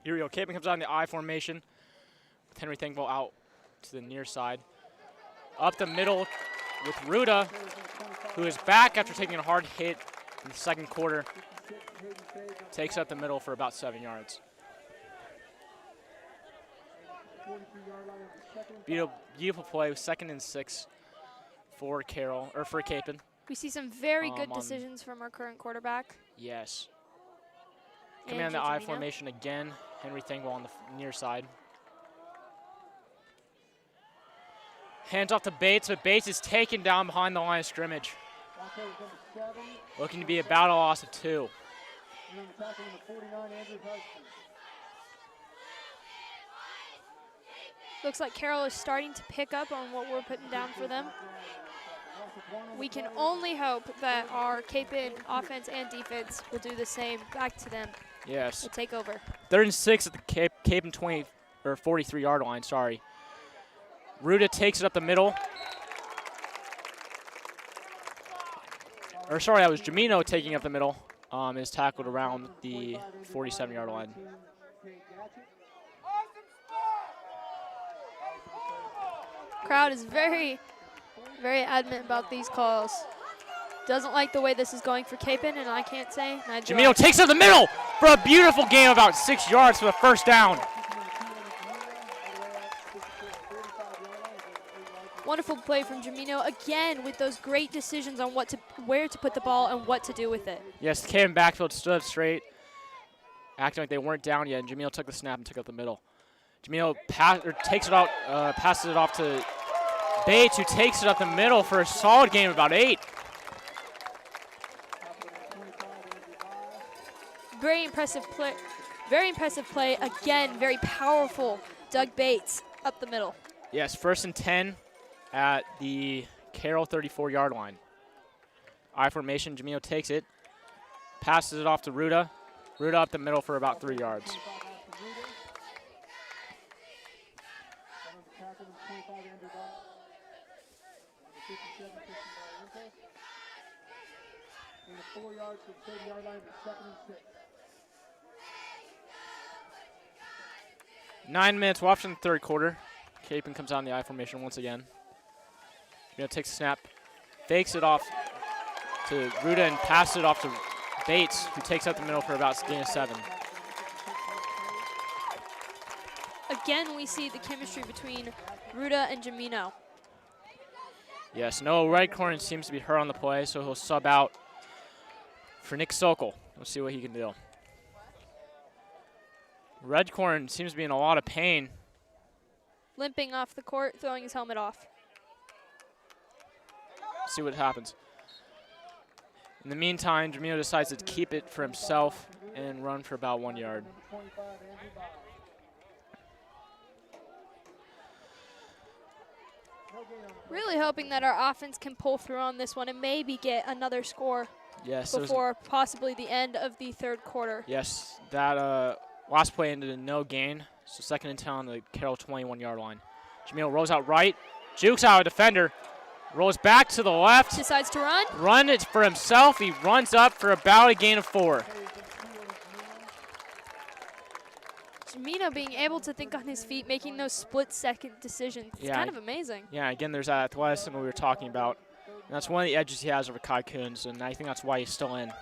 Here we go. Kapaun comes out in the I formation with Henry Thankful out to the near side. Up the middle with Ruda, who is back after taking a hard hit in the second quarter. Takes up the middle for about 7 yards. Beautiful play, 2nd and 6 for Carroll, or for Kapaun. We see some very good decisions from our current quarterback. Yes. Coming on the I formation again. Henry Thankful on the near side. Hands off to Bates, but Bates is taken down behind the line of scrimmage. Looking to be about a loss of 2. Looks like Carroll is starting to pick up on what we're putting down for them. We can only hope that our Kapaun offense and defense will do the same back to them. Yes. We'll take over. 3rd and 6 at the Kapaun 20 or 43-yard line. Sorry. Ruda takes it up the middle. Or sorry, that was Jamino taking up the middle. Is tackled around the 47-yard line. Crowd is very, very adamant about these calls. Doesn't like the way this is going for Kapaun, and I can't say. Jamino takes it up the middle for a beautiful gain of about 6 yards for the first down. Wonderful play from Jamino again with those great decisions on where to put the ball and what to do with it. Yes, the Kapaun backfield stood up straight, acting like they weren't down yet, and Jamino took the snap and took up the middle. Jamino takes it out, passes it off to Bates, who takes it up the middle for a solid gain of about 8. Very impressive play. Very impressive play. Again, very powerful. Doug Bates up the middle. Yes, 1st and 10 at the Carroll 34-yard line. I formation, Jamino takes it, passes it off to Ruda. Ruda up the middle for about 3 yards. Nine minutes left in the 3rd quarter. Kapaun comes out in the I formation once again. Takes a snap, fakes it off to Ruda and passes it off to Bates, who takes out the middle for about gain of 7. Again, we see the chemistry between Ruda and Jamino. Yes, Noah Redcorn seems to be hurt on the play, so he'll sub out for Nick Sokol. We'll see what he can do. Redcorn seems to be in a lot of pain. Limping off the court, throwing his helmet off. See what happens. In the meantime, Jamino decides to keep it for himself and run for about 1 yard. Really hoping that our offense can pull through on this one and maybe get another score before possibly the end of the 3rd quarter. Yes, that last play ended in no gain. So 2nd and 10 on the Carroll 21-yard line. Jamil rolls out right, Jukes out a defender. Rolls back to the left. Decides to run. Run it for himself. He runs up for about a gain of 4. Jamino being able to think on his feet, making those split-second decisions. It's kind of amazing. Yeah, again, there's that athleticism we were talking about. And that's one of the edges he has over Kai Coons, and I think that's why he's still in.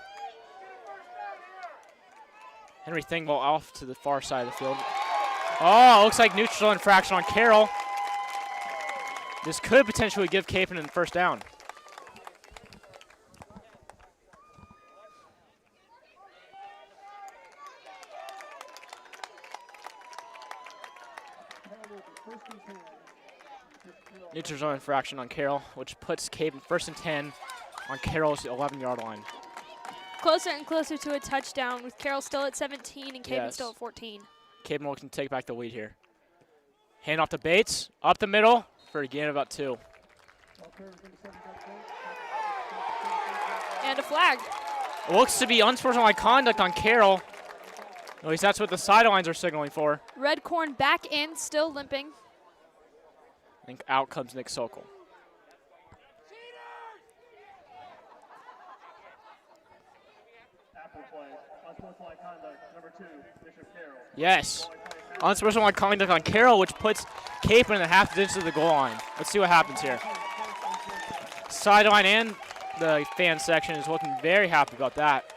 Henry Thingwell off to the far side of the field. Oh, looks like neutral infraction on Carroll. This could potentially give Kapaun the first down. Neutral zone infraction on Carroll, which puts Kapaun 1st and 10 on Carroll's 11-yard line. Closer and closer to a touchdown with Carroll still at 17 and Kapaun still at 14. Kapaun looking to take back the lead here. Hand off to Bates, up the middle for a gain of about 2. And a flag. It looks to be unsportsmanlike conduct on Carroll. At least that's what the sidelines are signaling for. Red Corn back in, still limping. And out comes Nick Sokol. Yes. Unsportsmanlike conduct on Carroll, which puts Kapaun in the half distance of the goal line. Let's see what happens here. Sideline and the fan section is looking very happy about that.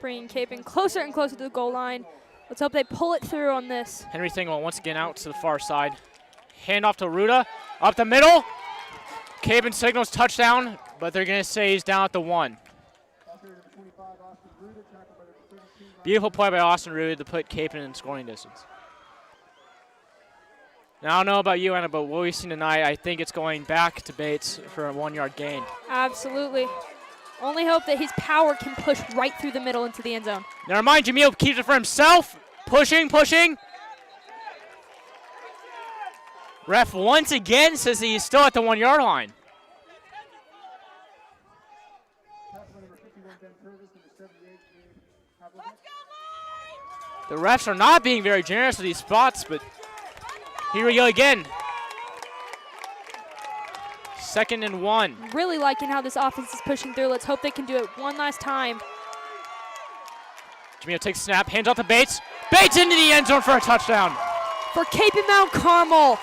Bringing Kapaun closer and closer to the goal line. Let's hope they pull it through on this. Henry Thingwell once again out to the far side. Hand off to Ruda, up the middle. Kapaun signals touchdown, but they're going to say he's down at the 1. Beautiful play by Austin Ruda to put Kapaun in scoring distance. Now, I don't know about you, Anna, but what we've seen tonight, I think it's going back to Bates for a 1-yard gain. Absolutely. Only hope that his power can push right through the middle into the end zone. Never mind, Jamil keeps it for himself. Pushing. Ref once again says that he's still at the 1-yard line. The refs are not being very generous with these spots, but here we go again. 2nd and 1. Really liking how this offense is pushing through. Let's hope they can do it one last time. Jamil takes a snap, hands off to Bates. Bates into the end zone for a touchdown. For Kapaun Mt Carmel.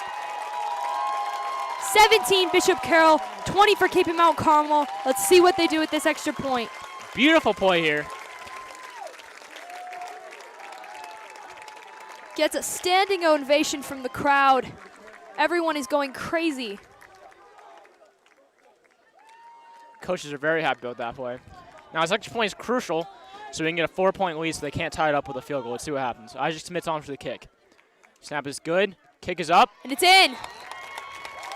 17 Bishop Carroll, 20 for Kapaun Mt Carmel. Let's see what they do with this extra point. Beautiful play here. Gets a standing ovation from the crowd. Everyone is going crazy. Coaches are very happy about that play. Now, his extra point is crucial, so we can get a 4-point lead so they can't tie it up with a field goal. Let's see what happens. Isaac Smith's on for the kick. Snap is good. Kick is up. And it's in.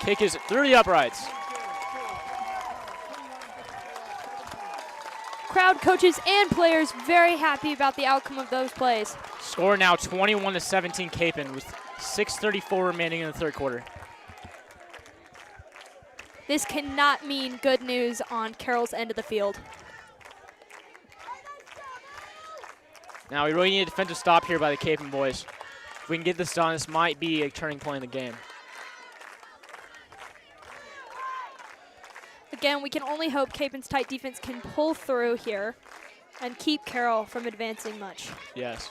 Kick is through the uprights. Crowd, coaches, and players very happy about the outcome of those plays. Score now 21-17 Kapaun with 6:34 remaining in the 3rd quarter. This cannot mean good news on Carroll's end of the field. Now we really need a defensive stop here by the Kapaun boys. If we can get this done, this might be a turning point in the game. Again, we can only hope Kapaun's tight defense can pull through here and keep Carroll from advancing much. Yes.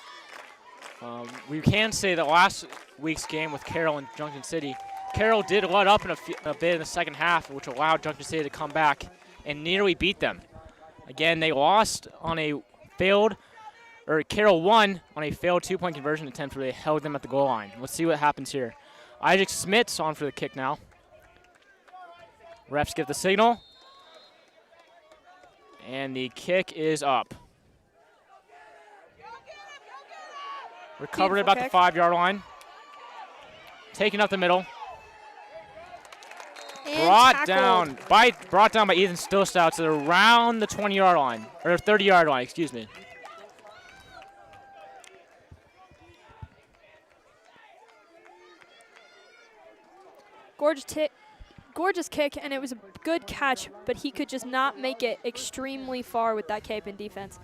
We can say that last week's game with Carroll and Junction City, Carroll did let up in a bit in the second half, which allowed Junction City to come back and nearly beat them. Again, they lost on a failed, or Carroll won on a failed 2-point conversion attempt where they held them at the goal line. Let's see what happens here. Isaac Smith's on for the kick now. Refs give the signal. And the kick is up. Recovered about the 5-yard line. Taken up the middle. And brought down by Ethan Stillstout to around the 20-yard line, or 30-yard line, excuse me. Gorgeous kick, and it was a good catch, but he could just not make it extremely far with that Kapaun defense.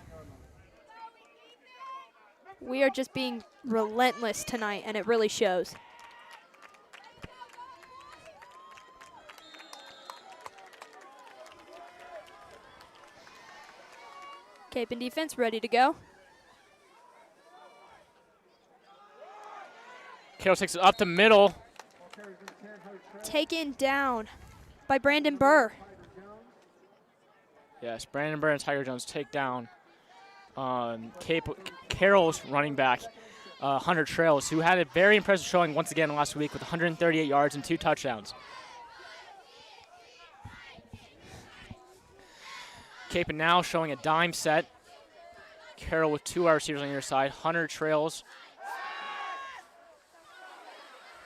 We are just being relentless tonight, and it really shows. Kapaun defense ready to go. Carroll takes it up the middle. Taken down by Brandon Burr. Yes, Brandon Burr and Tiger Jones take down Carroll's running back, Hunter Trails, who had a very impressive showing once again last week with 138 yards and 2 touchdowns. Kapaun now showing a dime set. Carroll with 2 wide receivers on either side. Hunter Trails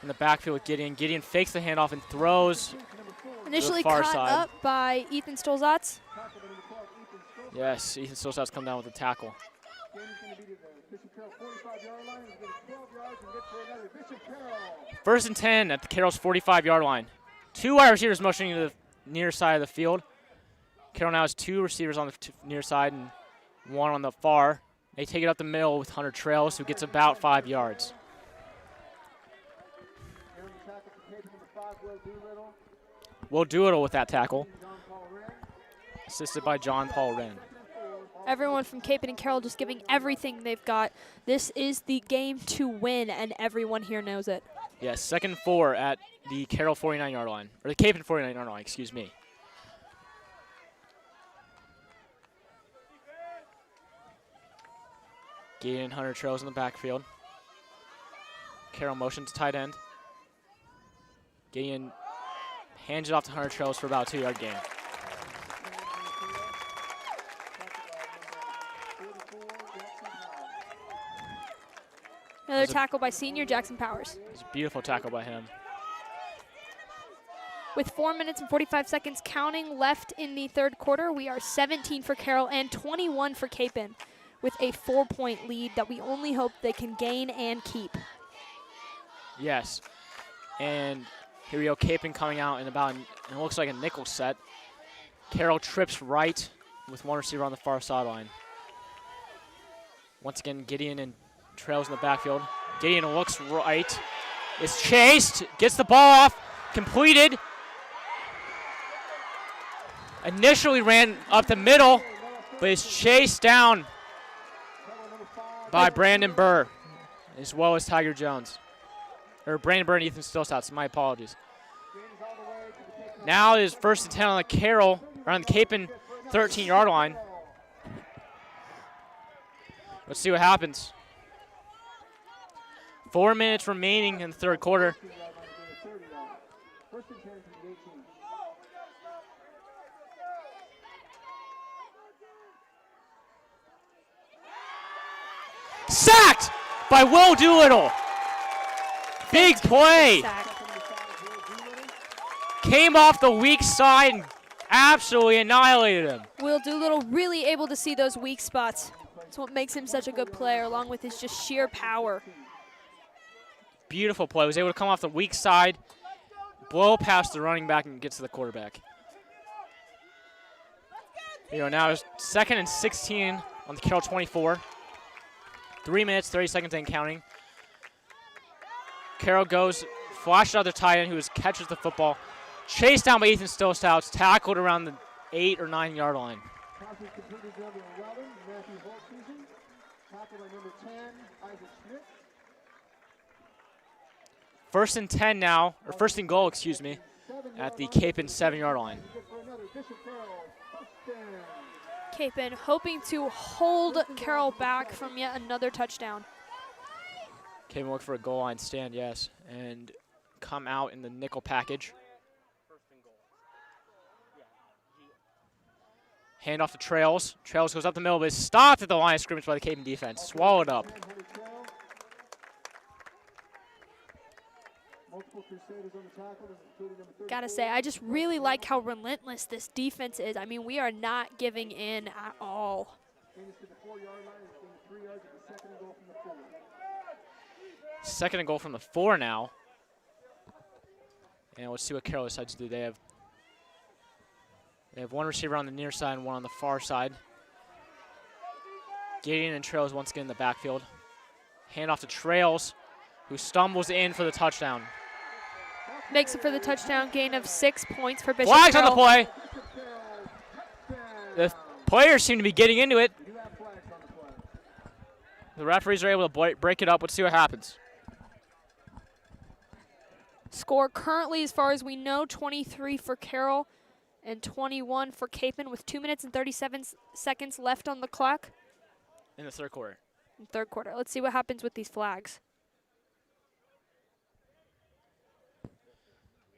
in the backfield with Gideon. Gideon fakes the handoff and throws Initially to the far caught side. up by Ethan Stolzatz. Yes, Ethan Stolzatz come down with a tackle. First and 10 at the Carroll's 45-yard line. 2 wide receivers motioning to the near side of the field. Carroll now has 2 receivers on the near side and 1 on the far. They take it up the middle with Hunter Trails, who gets about 5 yards. Will Doolittle with that tackle, assisted by John Paul Wren. Everyone from Kapaun and Carroll just giving everything they've got. This is the game to win, and everyone here knows it. Yes, 2nd and 4 at the Carroll 49-yard line, or the Kapaun 49-yard line, excuse me. Gideon and Hunter Trails in the backfield. Carroll motions tight end. Gideon hands it off to Hunter Trails for about a 2-yard gain. Another tackle by senior Jackson Powers. It's a beautiful tackle by him. With 4 minutes and 45 seconds counting left in the 3rd quarter, we are 17 for Carroll and 21 for Kapaun, with a 4-point lead that we only hope they can gain and keep. Yes, and here we go, Kapaun coming out in about, it looks like a nickel set. Carroll trips right with 1 receiver on the far sideline. Once again, Gideon and Trails in the backfield. Gideon looks right, is chased, gets the ball off, completed. Initially ran up the middle, but is chased down by Brandon Burr, as well as Tiger Jones. Or Brandon Burr and Ethan Stolzatz, my apologies. Now it is 1st and 10 on the Carroll, or on the Kapaun 13-yard line. Let's see what happens. 4 minutes remaining in the 3rd quarter. Sacked by Will Doolittle. Big play. Came off the weak side and absolutely annihilated him. Will Doolittle really able to see those weak spots. That's what makes him such a good player, along with his just sheer power. Beautiful play. Was able to come off the weak side, blow past the running back, and get to the quarterback. Here we go. Now it's 2nd and 16 on the Carroll 24. 3 minutes, 30 seconds and counting. Carroll goes, flashes out the tight end who catches the football. Chased down by Ethan Stolzatz, tackled around the 8 or 9-yard line. First and 10 now, or 1st and goal, excuse me, at the Kapaun 7-yard line. Kapaun hoping to hold Carroll back from yet another touchdown. Kapaun look for a goal line stand, yes, and come out in the nickel package. Hand off to Trails. Trails goes up the middle, but is stopped at the line of scrimmage by the Kapaun defense. Swallowed up. Gotta say, I just really like how relentless this defense is. I mean, we are not giving in at all. 2nd and goal from the 4 now. And let's see what Carroll decides to do. They have 1 receiver on the near side and 1 on the far side. Gideon and Trails once again in the backfield. Hand off to Trails, who stumbles in for the touchdown. Makes it for the touchdown, gain of 6 points for Bishop Flags on Carroll. the play. The players seem to be getting into it. The referees are able to break it up. Let's see what happens. Score currently, as far as we know, 23 for Carroll and 21 for Kapaun with 2 minutes and 37 seconds left on the clock. In the third quarter. In third quarter. Let's see what happens with these flags.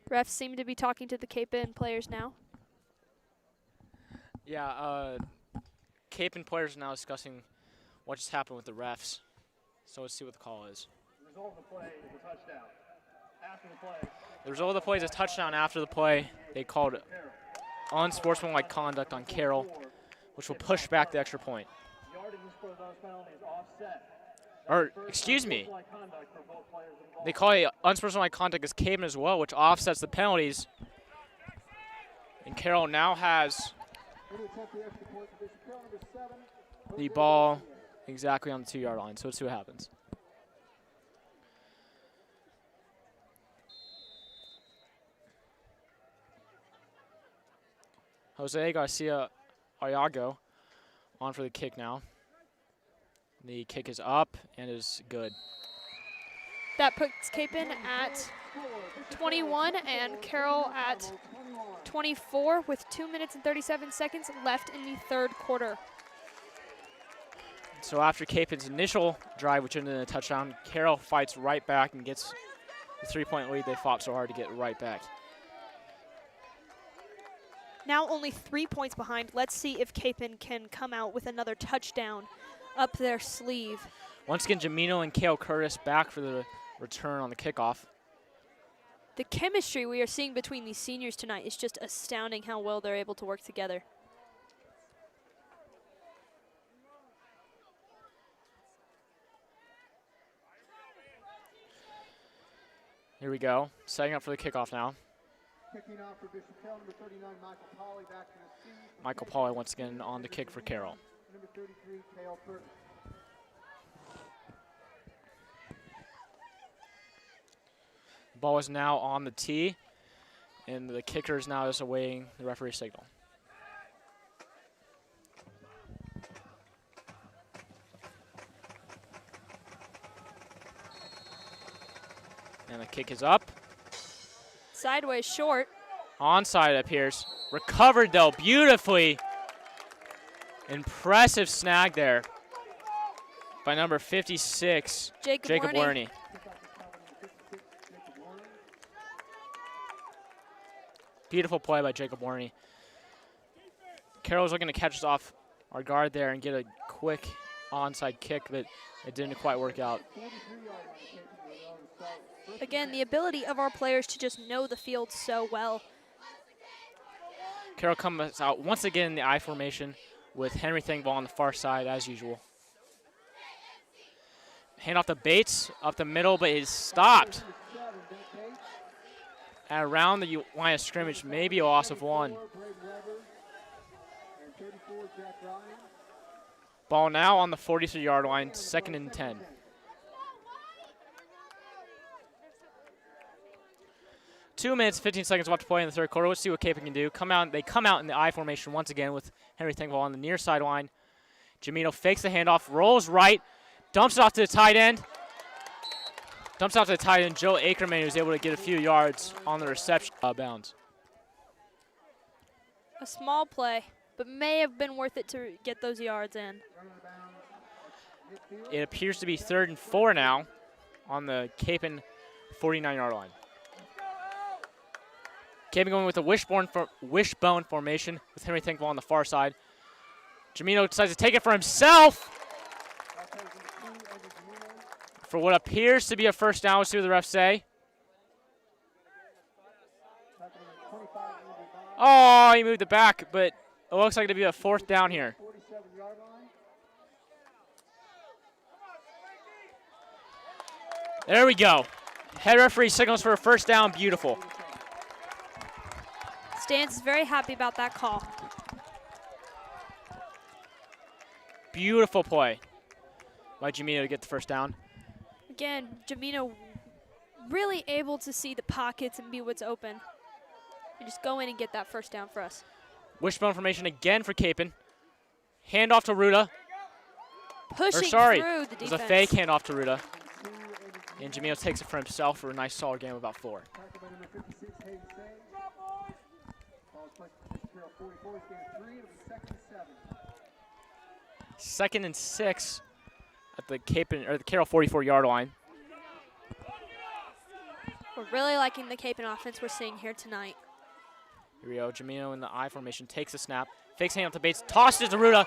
Refs seem to be talking to the Kapaun players now. Yeah, Kapaun players are now discussing what just happened with the refs. So let's see what the call is. The result of the play is a touchdown. After the play. The result of the play is a touchdown. After the play, they called unsportsmanlike conduct on Carroll, which will push back the extra point. Or, excuse me, they call it unsportsmanlike conduct as Kapaun as well, which offsets the penalties. And Carroll now has the ball exactly on the 2-yard line. So let's see what happens. Jose Garcia Ayago on for the kick now. The kick is up and is good. That puts Kapaun at 21 and Carroll at 24 with 2 minutes and 37 seconds left in the third quarter. So after Kapaun's initial drive, which ended in a touchdown, Carroll fights right back and gets the 3-point lead they fought so hard to get right back. Now only 3 points behind. Let's see if Kapaun can come out with another touchdown up their sleeve. Once again, Jamino and Kale Curtis back for the return on the kickoff. The chemistry we are seeing between these seniors tonight is just astounding how well they're able to work together. Here we go, setting up for the kickoff now. Kicking off for Bishop Carroll, number 39, Michael Polly, back to the seat. Michael Polly once again on the kick for Carroll. Number 33, Kale Curtis. The ball is now on the tee, and the kicker is now just awaiting the referee's signal. And the kick is up. Sideways short. Onside it appears. Recovered though, beautifully. Impressive snag there by number 56, Jacob Warney. Beautiful play by Jacob Warney. Carroll's looking to catch us off our guard there and get a quick onside kick, but it didn't quite work out. Again, the ability of our players to just know the field so well. Carroll comes out once again in the I formation with Henry Thingball on the far side as usual. Hand off to Bates up the middle, but he's stopped. At around the line of scrimmage, maybe a loss of 1. Ball now on the 43-yard line, 2nd and 10. Two minutes, 15 seconds left to play in the third quarter. Let's see what Kapaun can do. They come out in the I formation once again with Henry Thingball on the near sideline. Jamino fakes the handoff, rolls right, dumps it off to the tight end. Dumps out to the tight end, Joe Ackerman, who's able to get a few yards on the reception bounds. A small play, but may have been worth it to get those yards in. It appears to be 3rd and 4 now on the Kapaun 49-yard line. Kapaun going with a wishbone formation with Henry Thingball on the far side. Jamino decides to take it for himself. For what appears to be a first down, we'll see what the refs say. Oh, he moved it back, but it looks like it'll be a 4th down here. There we go. Head referee signals for a first down. Beautiful. Stans is very happy about that call. Beautiful play by Jamino to get the first down. Again, Jamino really able to see the pockets and be what's open. And just go in and get that first down for us. Wishbone formation again for Kapaun. Hand off to Ruda. pushing sorry, through the there's defense. a fake handoff to Ruda. And Jamil takes it for himself for a nice solid game of about 4. Tackled by number 56, Hayden Say. Ball is placed for Carroll 44. He's gained 3 of the second 7. 2nd and 6 at the Carroll 44-yard line. We're really liking the Kapaun offense we're seeing here tonight. Here we go. Jamino in the I formation takes a snap, fakes handoff to Bates, tosses it to Ruda,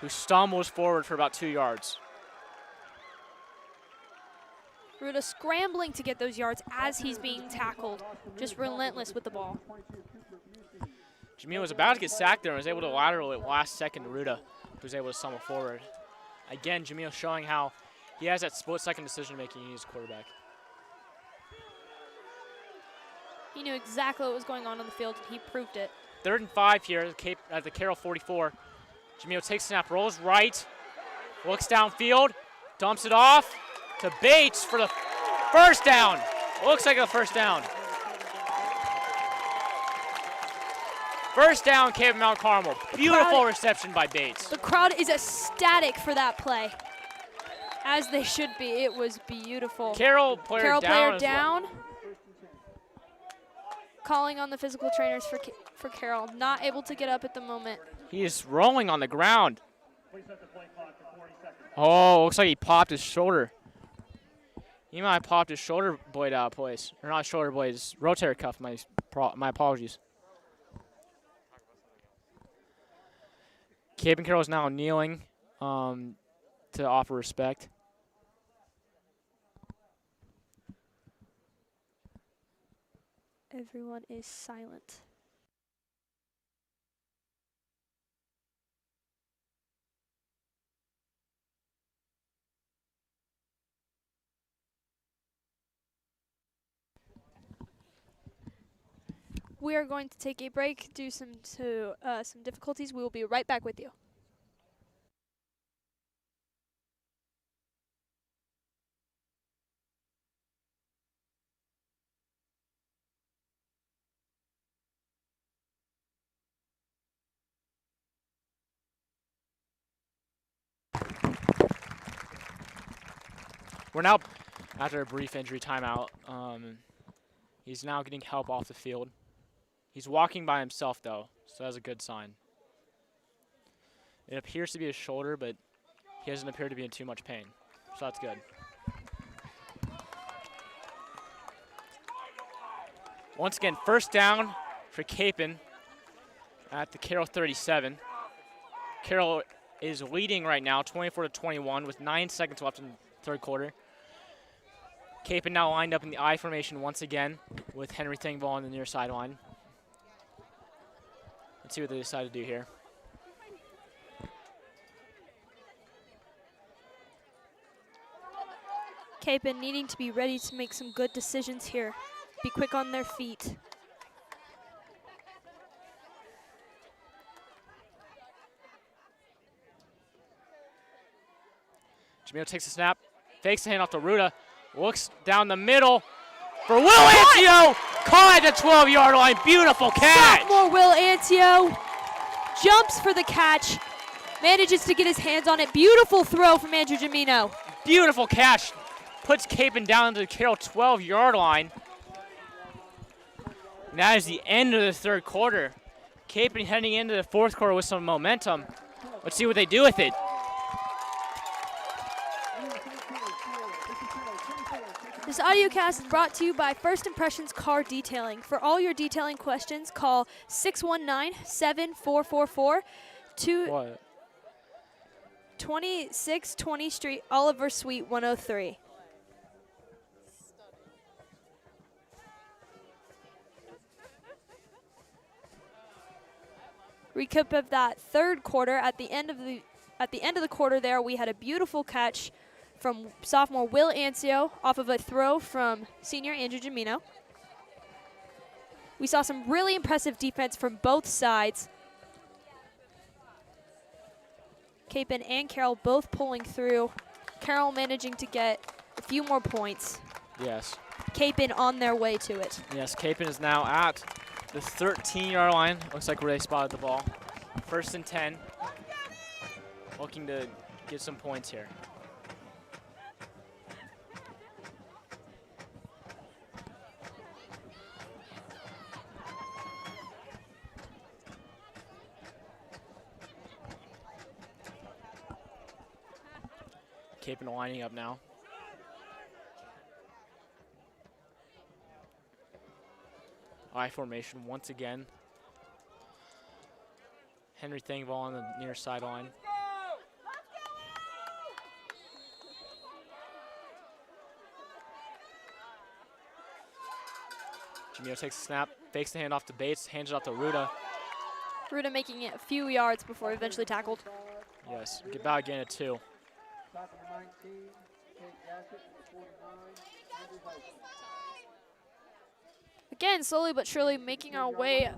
who stumbles forward for about 2 yards. Ruda scrambling to get those yards as he's being tackled. Just relentless with the ball. Jamil was about to get sacked there and was able to lateral it last second to Ruda, who was able to stumble forward. Again, Jamil showing how he has that split-second decision-making in his quarterback. He knew exactly what was going on the field, and he proved it. 3rd and 5 here at the Carroll 44. Jamil takes a snap, rolls right, looks downfield, dumps it off to Bates for the first down. Looks like a first down. First down, Kapaun Mt. Carmel. Beautiful reception by Bates. The crowd is ecstatic for that play, as they should be. It was beautiful. Carroll player down. Calling on the physical trainers for Carroll. Not able to get up at the moment. He is rolling on the ground. Oh, looks like he popped his shoulder. He might have popped his shoulder blade out of place. Or not shoulder blade, his rotator cuff. My apologies. Kapaun Carroll is now kneeling to offer respect. Everyone is silent. We are going to take a break, do some difficulties. We will be right back with you. We're now, after a brief injury timeout, he's now getting help off the field. He's walking by himself, though, so that's a good sign. It appears to be his shoulder, but he doesn't appear to be in too much pain, so that's good. Once again, first down for Kapaun at the Carroll 37. Carroll is leading right now, 24-21, with 9 seconds left in the third quarter. Kapaun now lined up in the I formation once again with Henry Thingvall on the near sideline. Let's see what they decide to do here. Kapaun needing to be ready to make some good decisions here. Be quick on their feet. Jamil takes a snap, fakes the handoff to Ruda, looks down the middle for Will Antio, caught at the 12-yard line. Beautiful catch. Sophomore Will Antio jumps for the catch, manages to get his hands on it. Beautiful throw from Andrew Jamino. Beautiful catch. Puts Kapaun down to the Carroll 12-yard line. And that is the end of the third quarter. Kapaun heading into the fourth quarter with some momentum. Let's see what they do with it. This audiocast is brought to you by First Impressions Car Detailing. For all your detailing questions, call 619-7444 What? 2620 Street, Oliver Suite 103. Recap of that third quarter. At the end of the quarter there, we had a beautiful catch from sophomore Will Ancio off of a throw from senior Andrew Jamino. We saw some really impressive defense from both sides. Kapaun and Carroll both pulling through. Carroll managing to get a few more points. Yes. Kapaun on their way to it. Yes, Kapaun is now at the 13-yard line. Looks like where they spotted the ball. 1st and 10. looking to get some points here. Kapaun lining up now. I formation once again. Henry Thingvall on the near sideline. Jamil takes a snap, fakes the handoff to Bates, hands it off to Ruda. Ruda making it a few yards before eventually tackled. Yes, get back again at 2. Top number 19, Kate Gaskett, number 49, Andrew Hudson. Again, slowly but surely making our way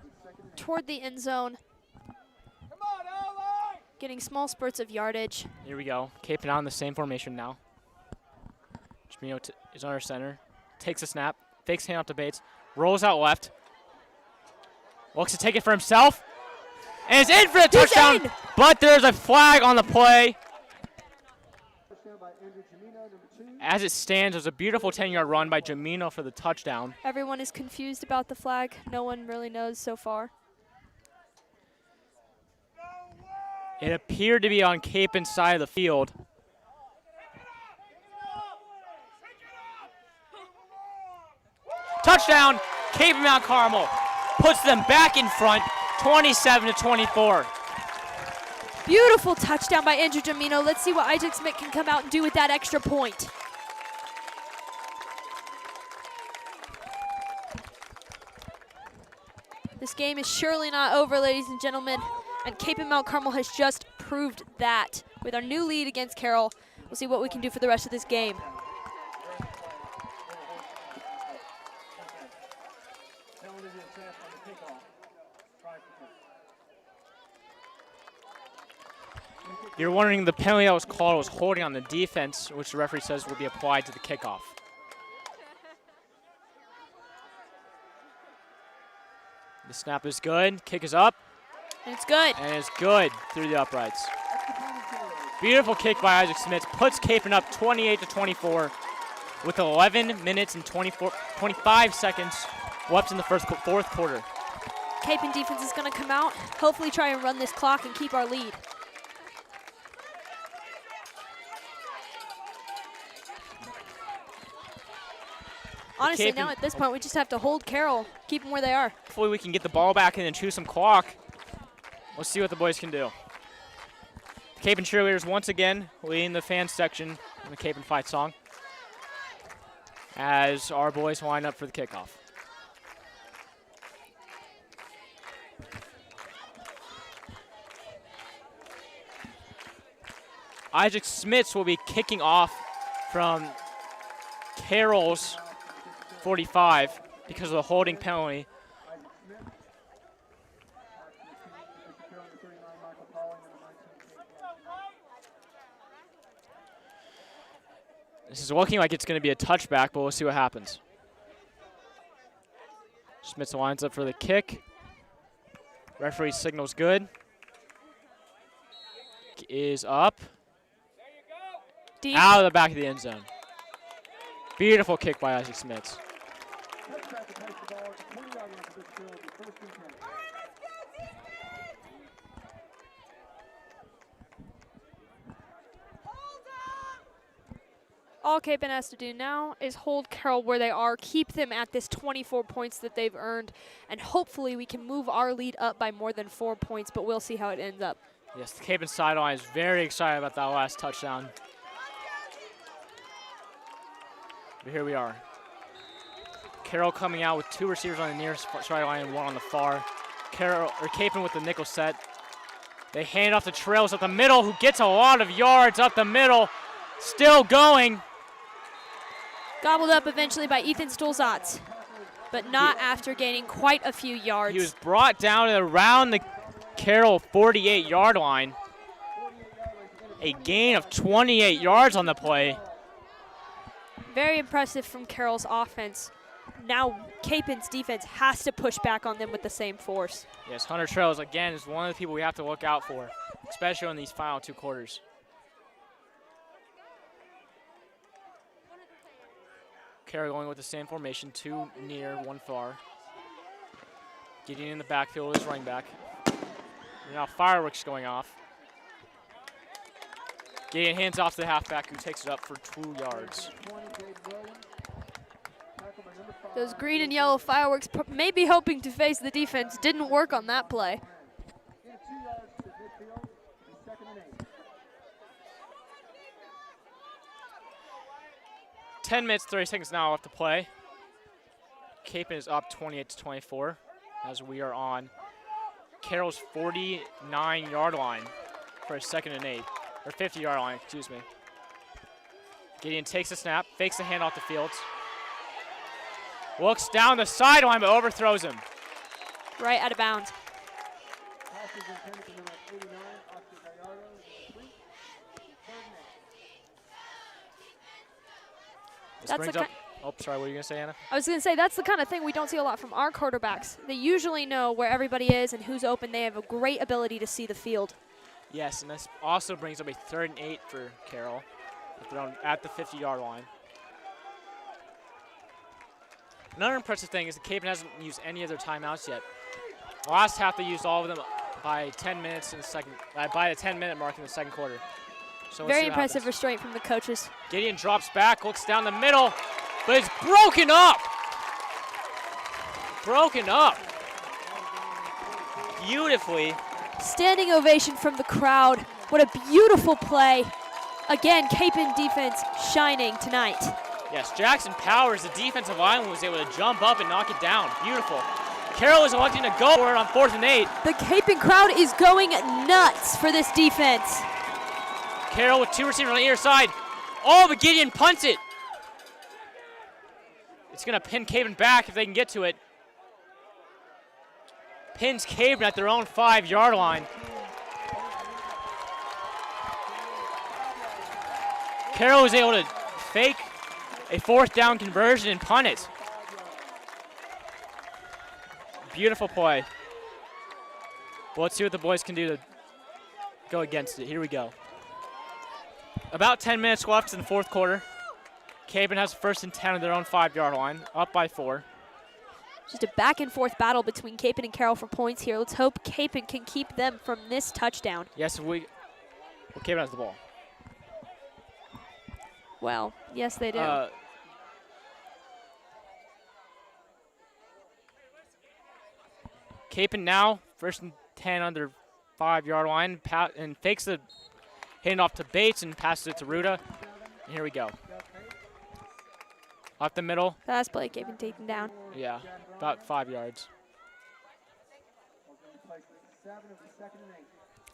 toward the end zone. Getting small spurts of yardage. Here we go. Kapaun on the same formation now. Jamil is on our center. Takes a snap, fakes handoff to Bates, rolls out left. Looks to take it for himself. And is in for the touchdown, but there's a flag on the play. As it stands, there's a beautiful 10-yard run by Jamino for the touchdown. Everyone is confused about the flag. No one really knows so far. It appeared to be on Kapaun's side of the field. Touchdown, Kapaun Mt. Carmel puts them back in front, 27-24. Beautiful touchdown by Andrew Jamino. Let's see what Isaac Smith can come out and do with that extra point. This game is surely not over, ladies and gentlemen, and Kapaun Mt. Carmel has just proved that. With our new lead against Carroll, we'll see what we can do for the rest of this game. You're wondering, the penalty that was called was holding on the defense, which the referee says will be applied to the kickoff. The snap is good, kick is up. And it's good. And it's good through the uprights. Beautiful kick by Isaac Smith, puts Kapaun up 28-24 with 11 minutes and 25 seconds left in the fourth quarter. Kapaun defense is going to come out, hopefully try and run this clock and keep our lead. Honestly, now at this point, we just have to hold Carroll, keep them where they are. Hopefully we can get the ball back in and chew some clock. We'll see what the boys can do. Kapaun cheerleaders once again leading the fan section in the Kapaun Fight song as our boys line up for the kickoff. Isaac Smiths will be kicking off from Carroll's 45 because of the holding penalty. This is looking like it's going to be a touchback, but we'll see what happens. Smith lines up for the kick. Referee signals good. Is up. Deep. Out of the back of the end zone. Beautiful kick by Isaac Smith. All Kapaun has to do now is hold Carroll where they are, keep them at this 24 points that they've earned, and hopefully we can move our lead up by more than 4 points, but we'll see how it ends up. Yes, the Kapaun sideline is very excited about that last touchdown. But here we are. Carroll coming out with 2 receivers on the near sideline and 1 on the far. Kapaun with the nickel set. They hand off to Trails up the middle, who gets a lot of yards up the middle. Still going. Gobbled up eventually by Ethan Stolzatz, but not after gaining quite a few yards. He was brought down around the Carroll 48-yard line. A gain of 28 yards on the play. Very impressive from Carroll's offense. now Capen's defense has to push back on them with the same force. Yes, Hunter Trails, again, is one of the people we have to look out for, especially in these final 2 quarters. Carroll going with the same formation, 2 near, 1 far. Getting in the backfield with his running back. And now fireworks going off. Getting hands off to the halfback who takes it up for 2 yards. Those green and yellow fireworks maybe hoping to face the defense didn't work on that play. 10 minutes, 30 seconds now left to play. Kapaun is up 28-24 as we are on Carroll's 49-yard line for a 2nd and 8, or 50-yard line, excuse me. Gideon takes the snap, fakes the handoff the field. Looks down the sideline but overthrows him. Right out of bounds. This brings up, oh, sorry, what were you going to say, Anna? I was going to say, that's the kind of thing we don't see a lot from our quarterbacks. They usually know where everybody is and who's open. They have a great ability to see the field. Yes, and this also brings up a 3rd and 8 for Carroll at the 50-yard line. Another impressive thing is that Kapaun hasn't used any of their timeouts yet. Last half they used all of them by 10 minutes in the second, by the 10-minute mark in the 2nd quarter. So very impressive restraint from the coaches. Gideon drops back, looks down the middle, but it's broken up. Broken up. Beautifully. Standing ovation from the crowd. What a beautiful play. Again, Kapaun defense shining tonight. Yes, Jackson Powers, the defensive lineman, was able to jump up and knock it down. Beautiful. Carroll is electing to go for it on 4th and 8. The Kapaun crowd is going nuts for this defense. Carroll with 2 receivers on the near side. Oh, but Gideon punts it. It's going to pin Kapaun back if they can get to it. Pins Kapaun at their own 5-yard line. Carroll was able to fake a 4th down conversion and punt it. Beautiful play. Well, let's see what the boys can do to go against it. Here we go. About 10 minutes left in the 4th quarter. Kapaun has 1st and 10 on their own 5-yard line, up by 4. Just a back and forth battle between Kapaun and Carroll for points here. Let's hope Kapaun can keep them from this touchdown. Yes, well, Kapaun has the ball. Well, yes, they do. Kapaun now, 1st and 10 on their 5-yard line, and fakes the handoff to Bates and passes it to Ruda. And here we go. Off the middle. Fast play, Kapaun taken down. Yeah, about 5 yards.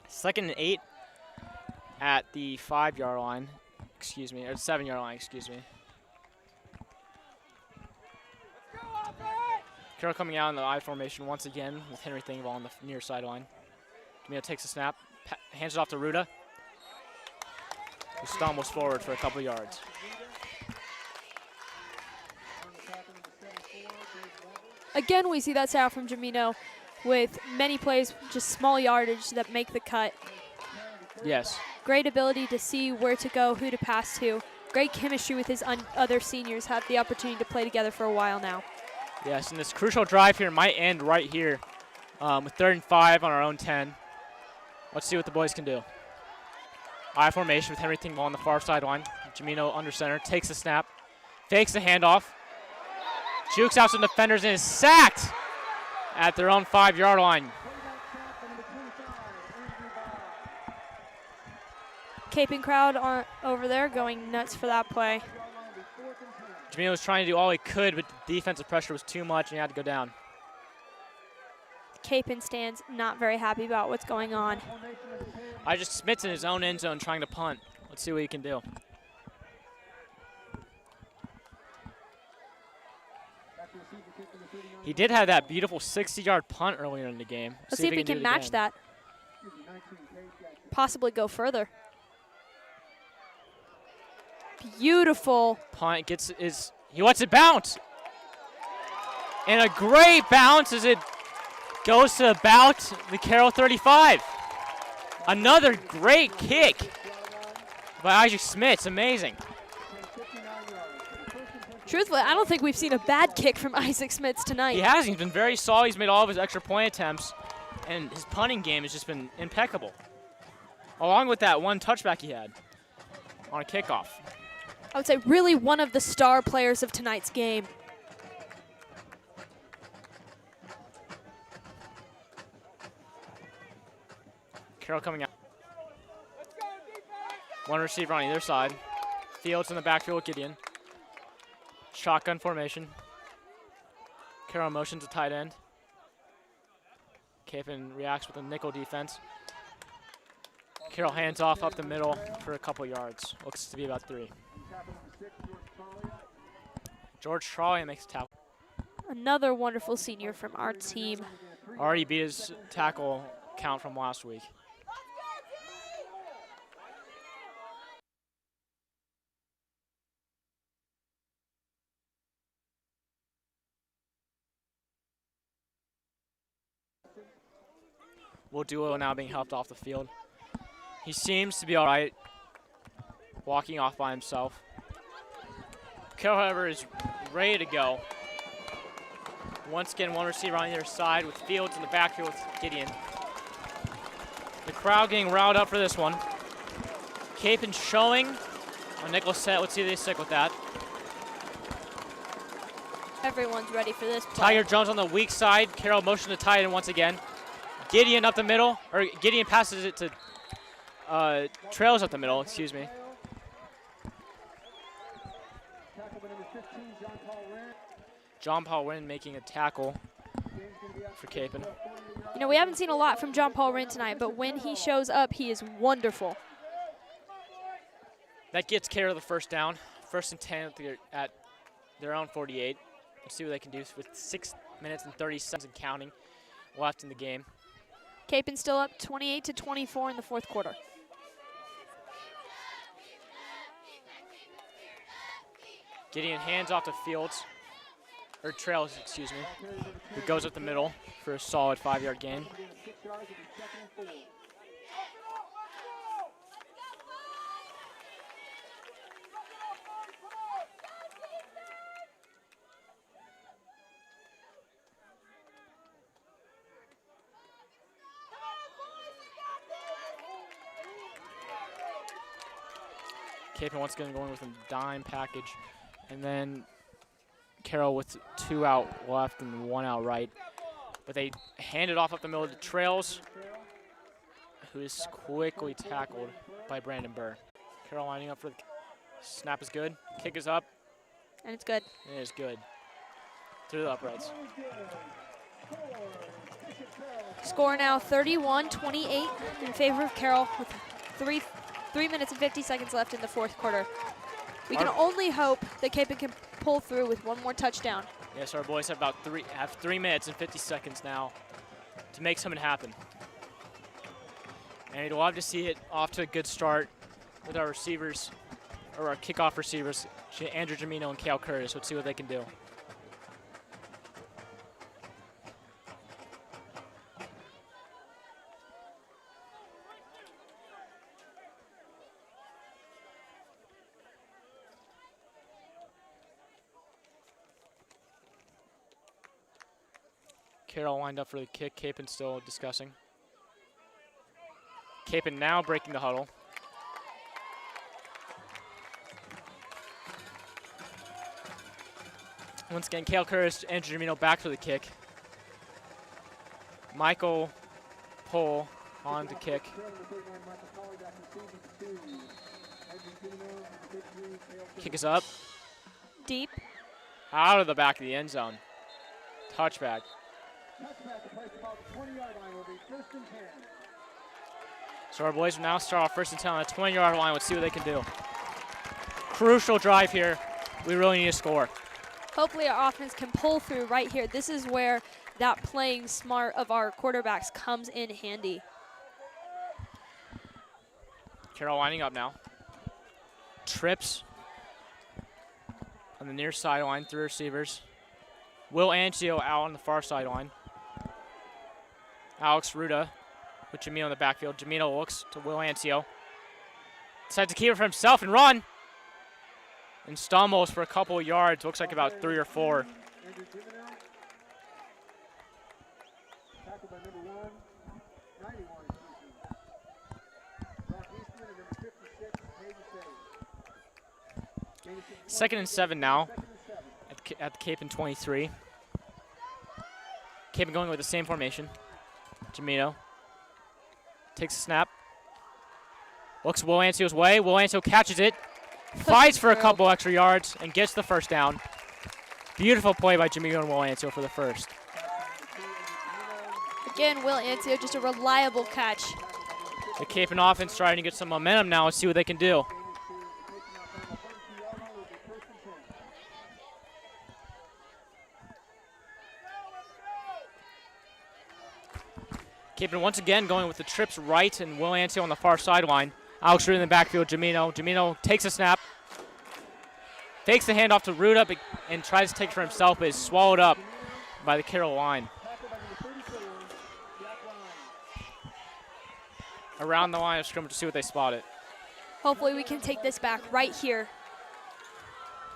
2nd and 8 at the 5-yard line. Excuse me, or 7-yard line, excuse me. Carroll coming out in the I formation once again with Henry Thingvall on the near sideline. Camino takes a snap, hands it off to Ruda, who stumbles forward for a couple yards. Again, we see that style from Jamino with many plays, just small yardage that make the cut. Yes. Great ability to see where to go, who to pass to. Great chemistry with his other seniors. Had the opportunity to play together for a while now. Yes, and this crucial drive here might end right here with 3rd and 5 on our own 10. Let's see what the boys can do. I formation with Henry Thingvall on the far sideline. Jamino under center, takes the snap, fakes the handoff, jukes out some defenders and is sacked at their own 5-yard line. Kapaun crowd are over there going nuts for that play. Jamino was trying to do all he could, but the defensive pressure was too much and he had to go down. Kapaun stands not very happy about what's going on. I just Smith's in his own end zone trying to punt. Let's see what he can do. He did have that beautiful 60-yard punt earlier in the game. Let's see if he can match that. Possibly go further. Beautiful. Punt he lets it bounce. And a great bounce as it goes to about the Carroll 35. Another great kick by Isaac Smith. It's amazing. Truthfully, I don't think we've seen a bad kick from Isaac Smits tonight. He hasn't. He's been very solid. He's made all of his extra point attempts, and his punting game has just been impeccable. Along with that one touchback he had on a kickoff. I would say really one of the star players of tonight's game. Carroll coming out. One receiver on either side. Fields in the backfield with Gideon. Shotgun formation. Carroll motions to tight end. Kapaun reacts with a nickel defense. Carroll hands off up the middle for a couple yards. Looks to be about 3. George Trolley makes a tackle. Another wonderful senior from our team. Already beat his tackle count from last week. Will Duo now being helped off the field. He seems to be all right, walking off by himself. Carroll, however, is ready to go. Once again, one receiver on either side with Fields in the backfield with Gideon. The crowd getting riled up for this one. Kapaun showing a nickel set. Let's see if they stick with that. Everyone's ready for this play. Tiger Jones on the weak side. Carroll motion to tight end once again. Gideon up the middle, or Gideon passes it to Trails up the middle, excuse me. John Paul Wynn making a tackle for Kapaun. You know, we haven't seen a lot from John Paul Wynn tonight, but when he shows up, he is wonderful. That gets Carroll the first down. 1st and 10 at their own 48. Let's see what they can do with 6 minutes and 30 seconds and counting left in the game. Kapaun still up 28-24 in the 4th quarter. Gideon hands off to Fields, or Trails, excuse me, who goes up the middle for a solid 5-yard gain. Kapaun once again going with a dime package. And then Carroll with 2 out left and 1 out right. But they hand it off up the middle to Trails, who is quickly tackled by Brandon Burr. Carroll lining up for the snap is good. Kick is up. And it's good. It is good. Through the uprights. Score now 31-28 in favor of Carroll with 3 minutes and 50 seconds left in the 4th quarter. We can only hope that Kapaun can pull through with one more touchdown. Yes, our boys have about 3 minutes and 50 seconds now to make something happen. And we'd love to see it off to a good start with our receivers, or our kickoff receivers, Andrew Jamino and Cale Curtis. Let's see what they can do. Carroll lined up for the kick. Kapaun still discussing. Kapaun now breaking the huddle. Once again, Cale Curtis and Jamino back for the kick. Michael Pohl on the kick. Kick is up. Deep. Out of the back of the end zone. Touchback. So our boys will now start off 1st and 10 on the 20-yard line. Let's see what they can do. Crucial drive here. We really need to score. Hopefully our offense can pull through right here. This is where that playing smart of our quarterbacks comes in handy. Carroll lining up now. Trips on the near sideline, 3 receivers. Will Antio out on the far sideline. Alex Ruda with Jamino in the backfield. Jamino looks to Will Antio. Decides to keep it for himself and run. And stumbles for a couple of yards. Looks like about 3 or 4. Tackled by number 1, 91. Brock Eastman and number 56, Hayden Say. 2nd and 7 now at the Kapaun 23. Kapaun going with the same formation. Jamino takes a snap. Looks Will Antio's way. Will Antio catches it. Fights for a couple extra yards and gets the first down. Beautiful play by Jamino and Will Antio for the first. Again, Will Antio, just a reliable catch. The Kapaun offense trying to get some momentum now and see what they can do. Kapaun once again going with the trips right and Will Antio on the far sideline. Alex Ruda in the backfield, Jamino. Jamino takes a snap. Fakes the handoff to Ruda and tries to take it for himself, but is swallowed up by the Carroll line. Around the line of scrimmage to see what they spot it. Hopefully we can take this back right here.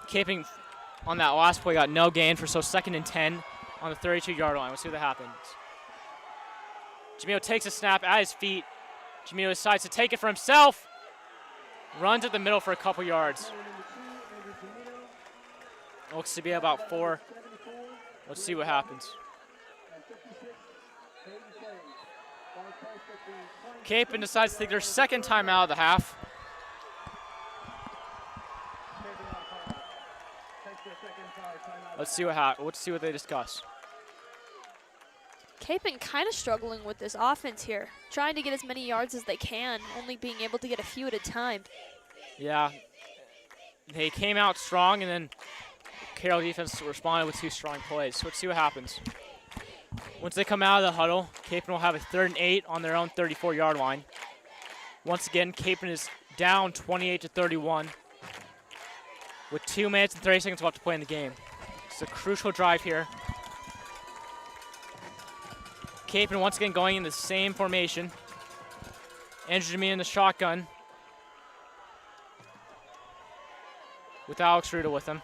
Kapaun on that last play got no gain for 2nd and 10 on the 32-yard line. Let's see what happens. Jamino takes a snap at his feet. Jamino decides to take it for himself. Runs at the middle for a couple yards. Looks to be about 4. Let's see what happens. Kapaun decides to take their 2nd time out of the half. Let's see what they discuss. Kapaun kind of struggling with this offense here, trying to get as many yards as they can, only being able to get a few at a time. Yeah, they came out strong, and then Carroll defense responded with 2 strong plays. So let's see what happens. Once they come out of the huddle, Kapaun will have a 3rd and 8 on their own 34-yard line. Once again, Kapaun is down 28-31 with 2 minutes and 30 seconds left to play in the game. It's a crucial drive here. Kapaun once again going in the same formation. Andrew Jamino in the shotgun with Alex Ruda with him.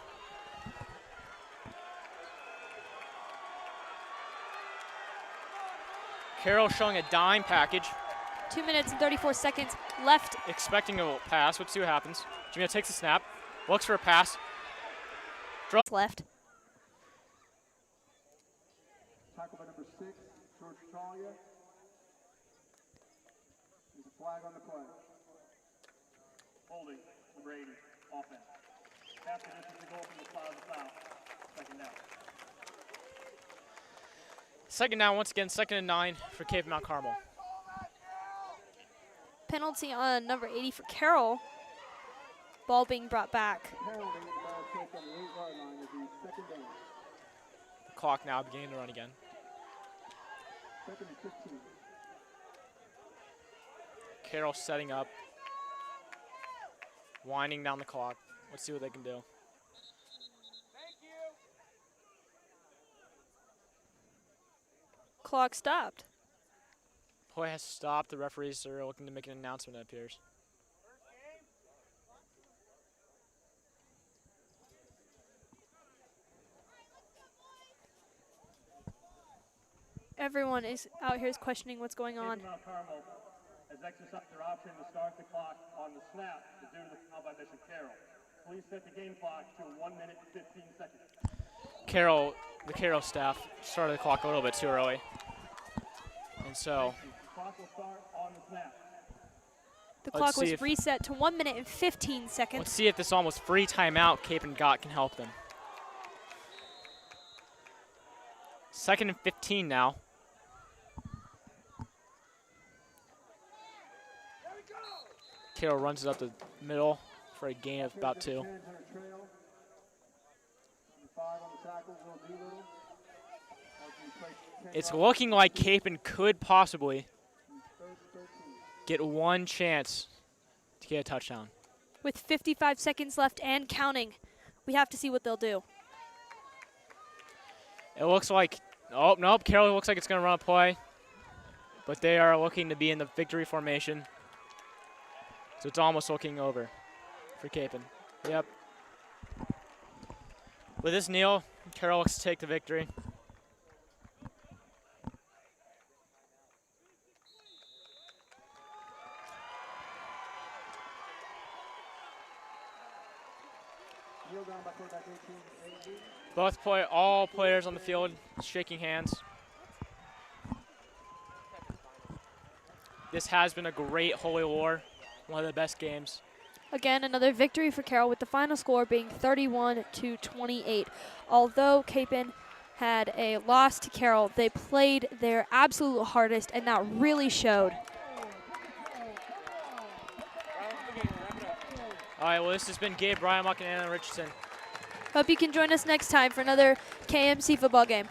Carroll showing a dime package. 2 minutes and 34 seconds left. Expecting a pass. Let's see what happens. Jamino takes a snap, looks for a pass. Left. Tackle by number 6, George Talia. There's a flag on the play. Holding, number 80, offense. After this is the goal from the foul. 2nd down. 2nd down, once again, 2nd and 9 for Kapaun Mt. Carmel. Penalty on number 80 for Carroll. Ball being brought back. Penalty, the ball kicked on the 8-yard line will be 2nd down. Clock now beginning to run again. 2nd and 15. Carroll setting up, winding down the clock. Let's see what they can do. Clock stopped. Play has stopped. The referees are looking to make an announcement, it appears. Everyone is out here is questioning what's going on. Kapaun Mt. Carmel has exercised their option to start the clock on the snap due to the foul by Bishop Carroll. Please set the game clock to 1 minute and 15 seconds. The Carroll staff started the clock a little bit too early. And so The clock will start on the snap. The Let's clock see was if- reset to 1 minute and 15 seconds. let's see if this almost free timeout Kapaun got can help them. 2nd and 15 now. Carroll runs it up the middle for a gain of about 2. Number 5 on the tackle, Will Doolittle. It's looking like Kapaun could possibly 3rd and 13. get one chance to get a touchdown. With 55 seconds left and counting, we have to see what they'll do. It looks like, oh, nope, Carroll looks like it's going to run a play. But they are looking to be in the victory formation. So it's almost looking over for Kapaun. Yep. With this kneel, Carroll looks to take the victory. All players on the field shaking hands. This has been a great Holy War, one of the best games. Again, another victory for Carroll with the final score being 31-28. Although Kapaun had a loss to Carroll, they played their absolute hardest, and that really showed. All right, well, this has been Gabe Brymock and Anna Richardson. Hope you can join us next time for another KMC football game.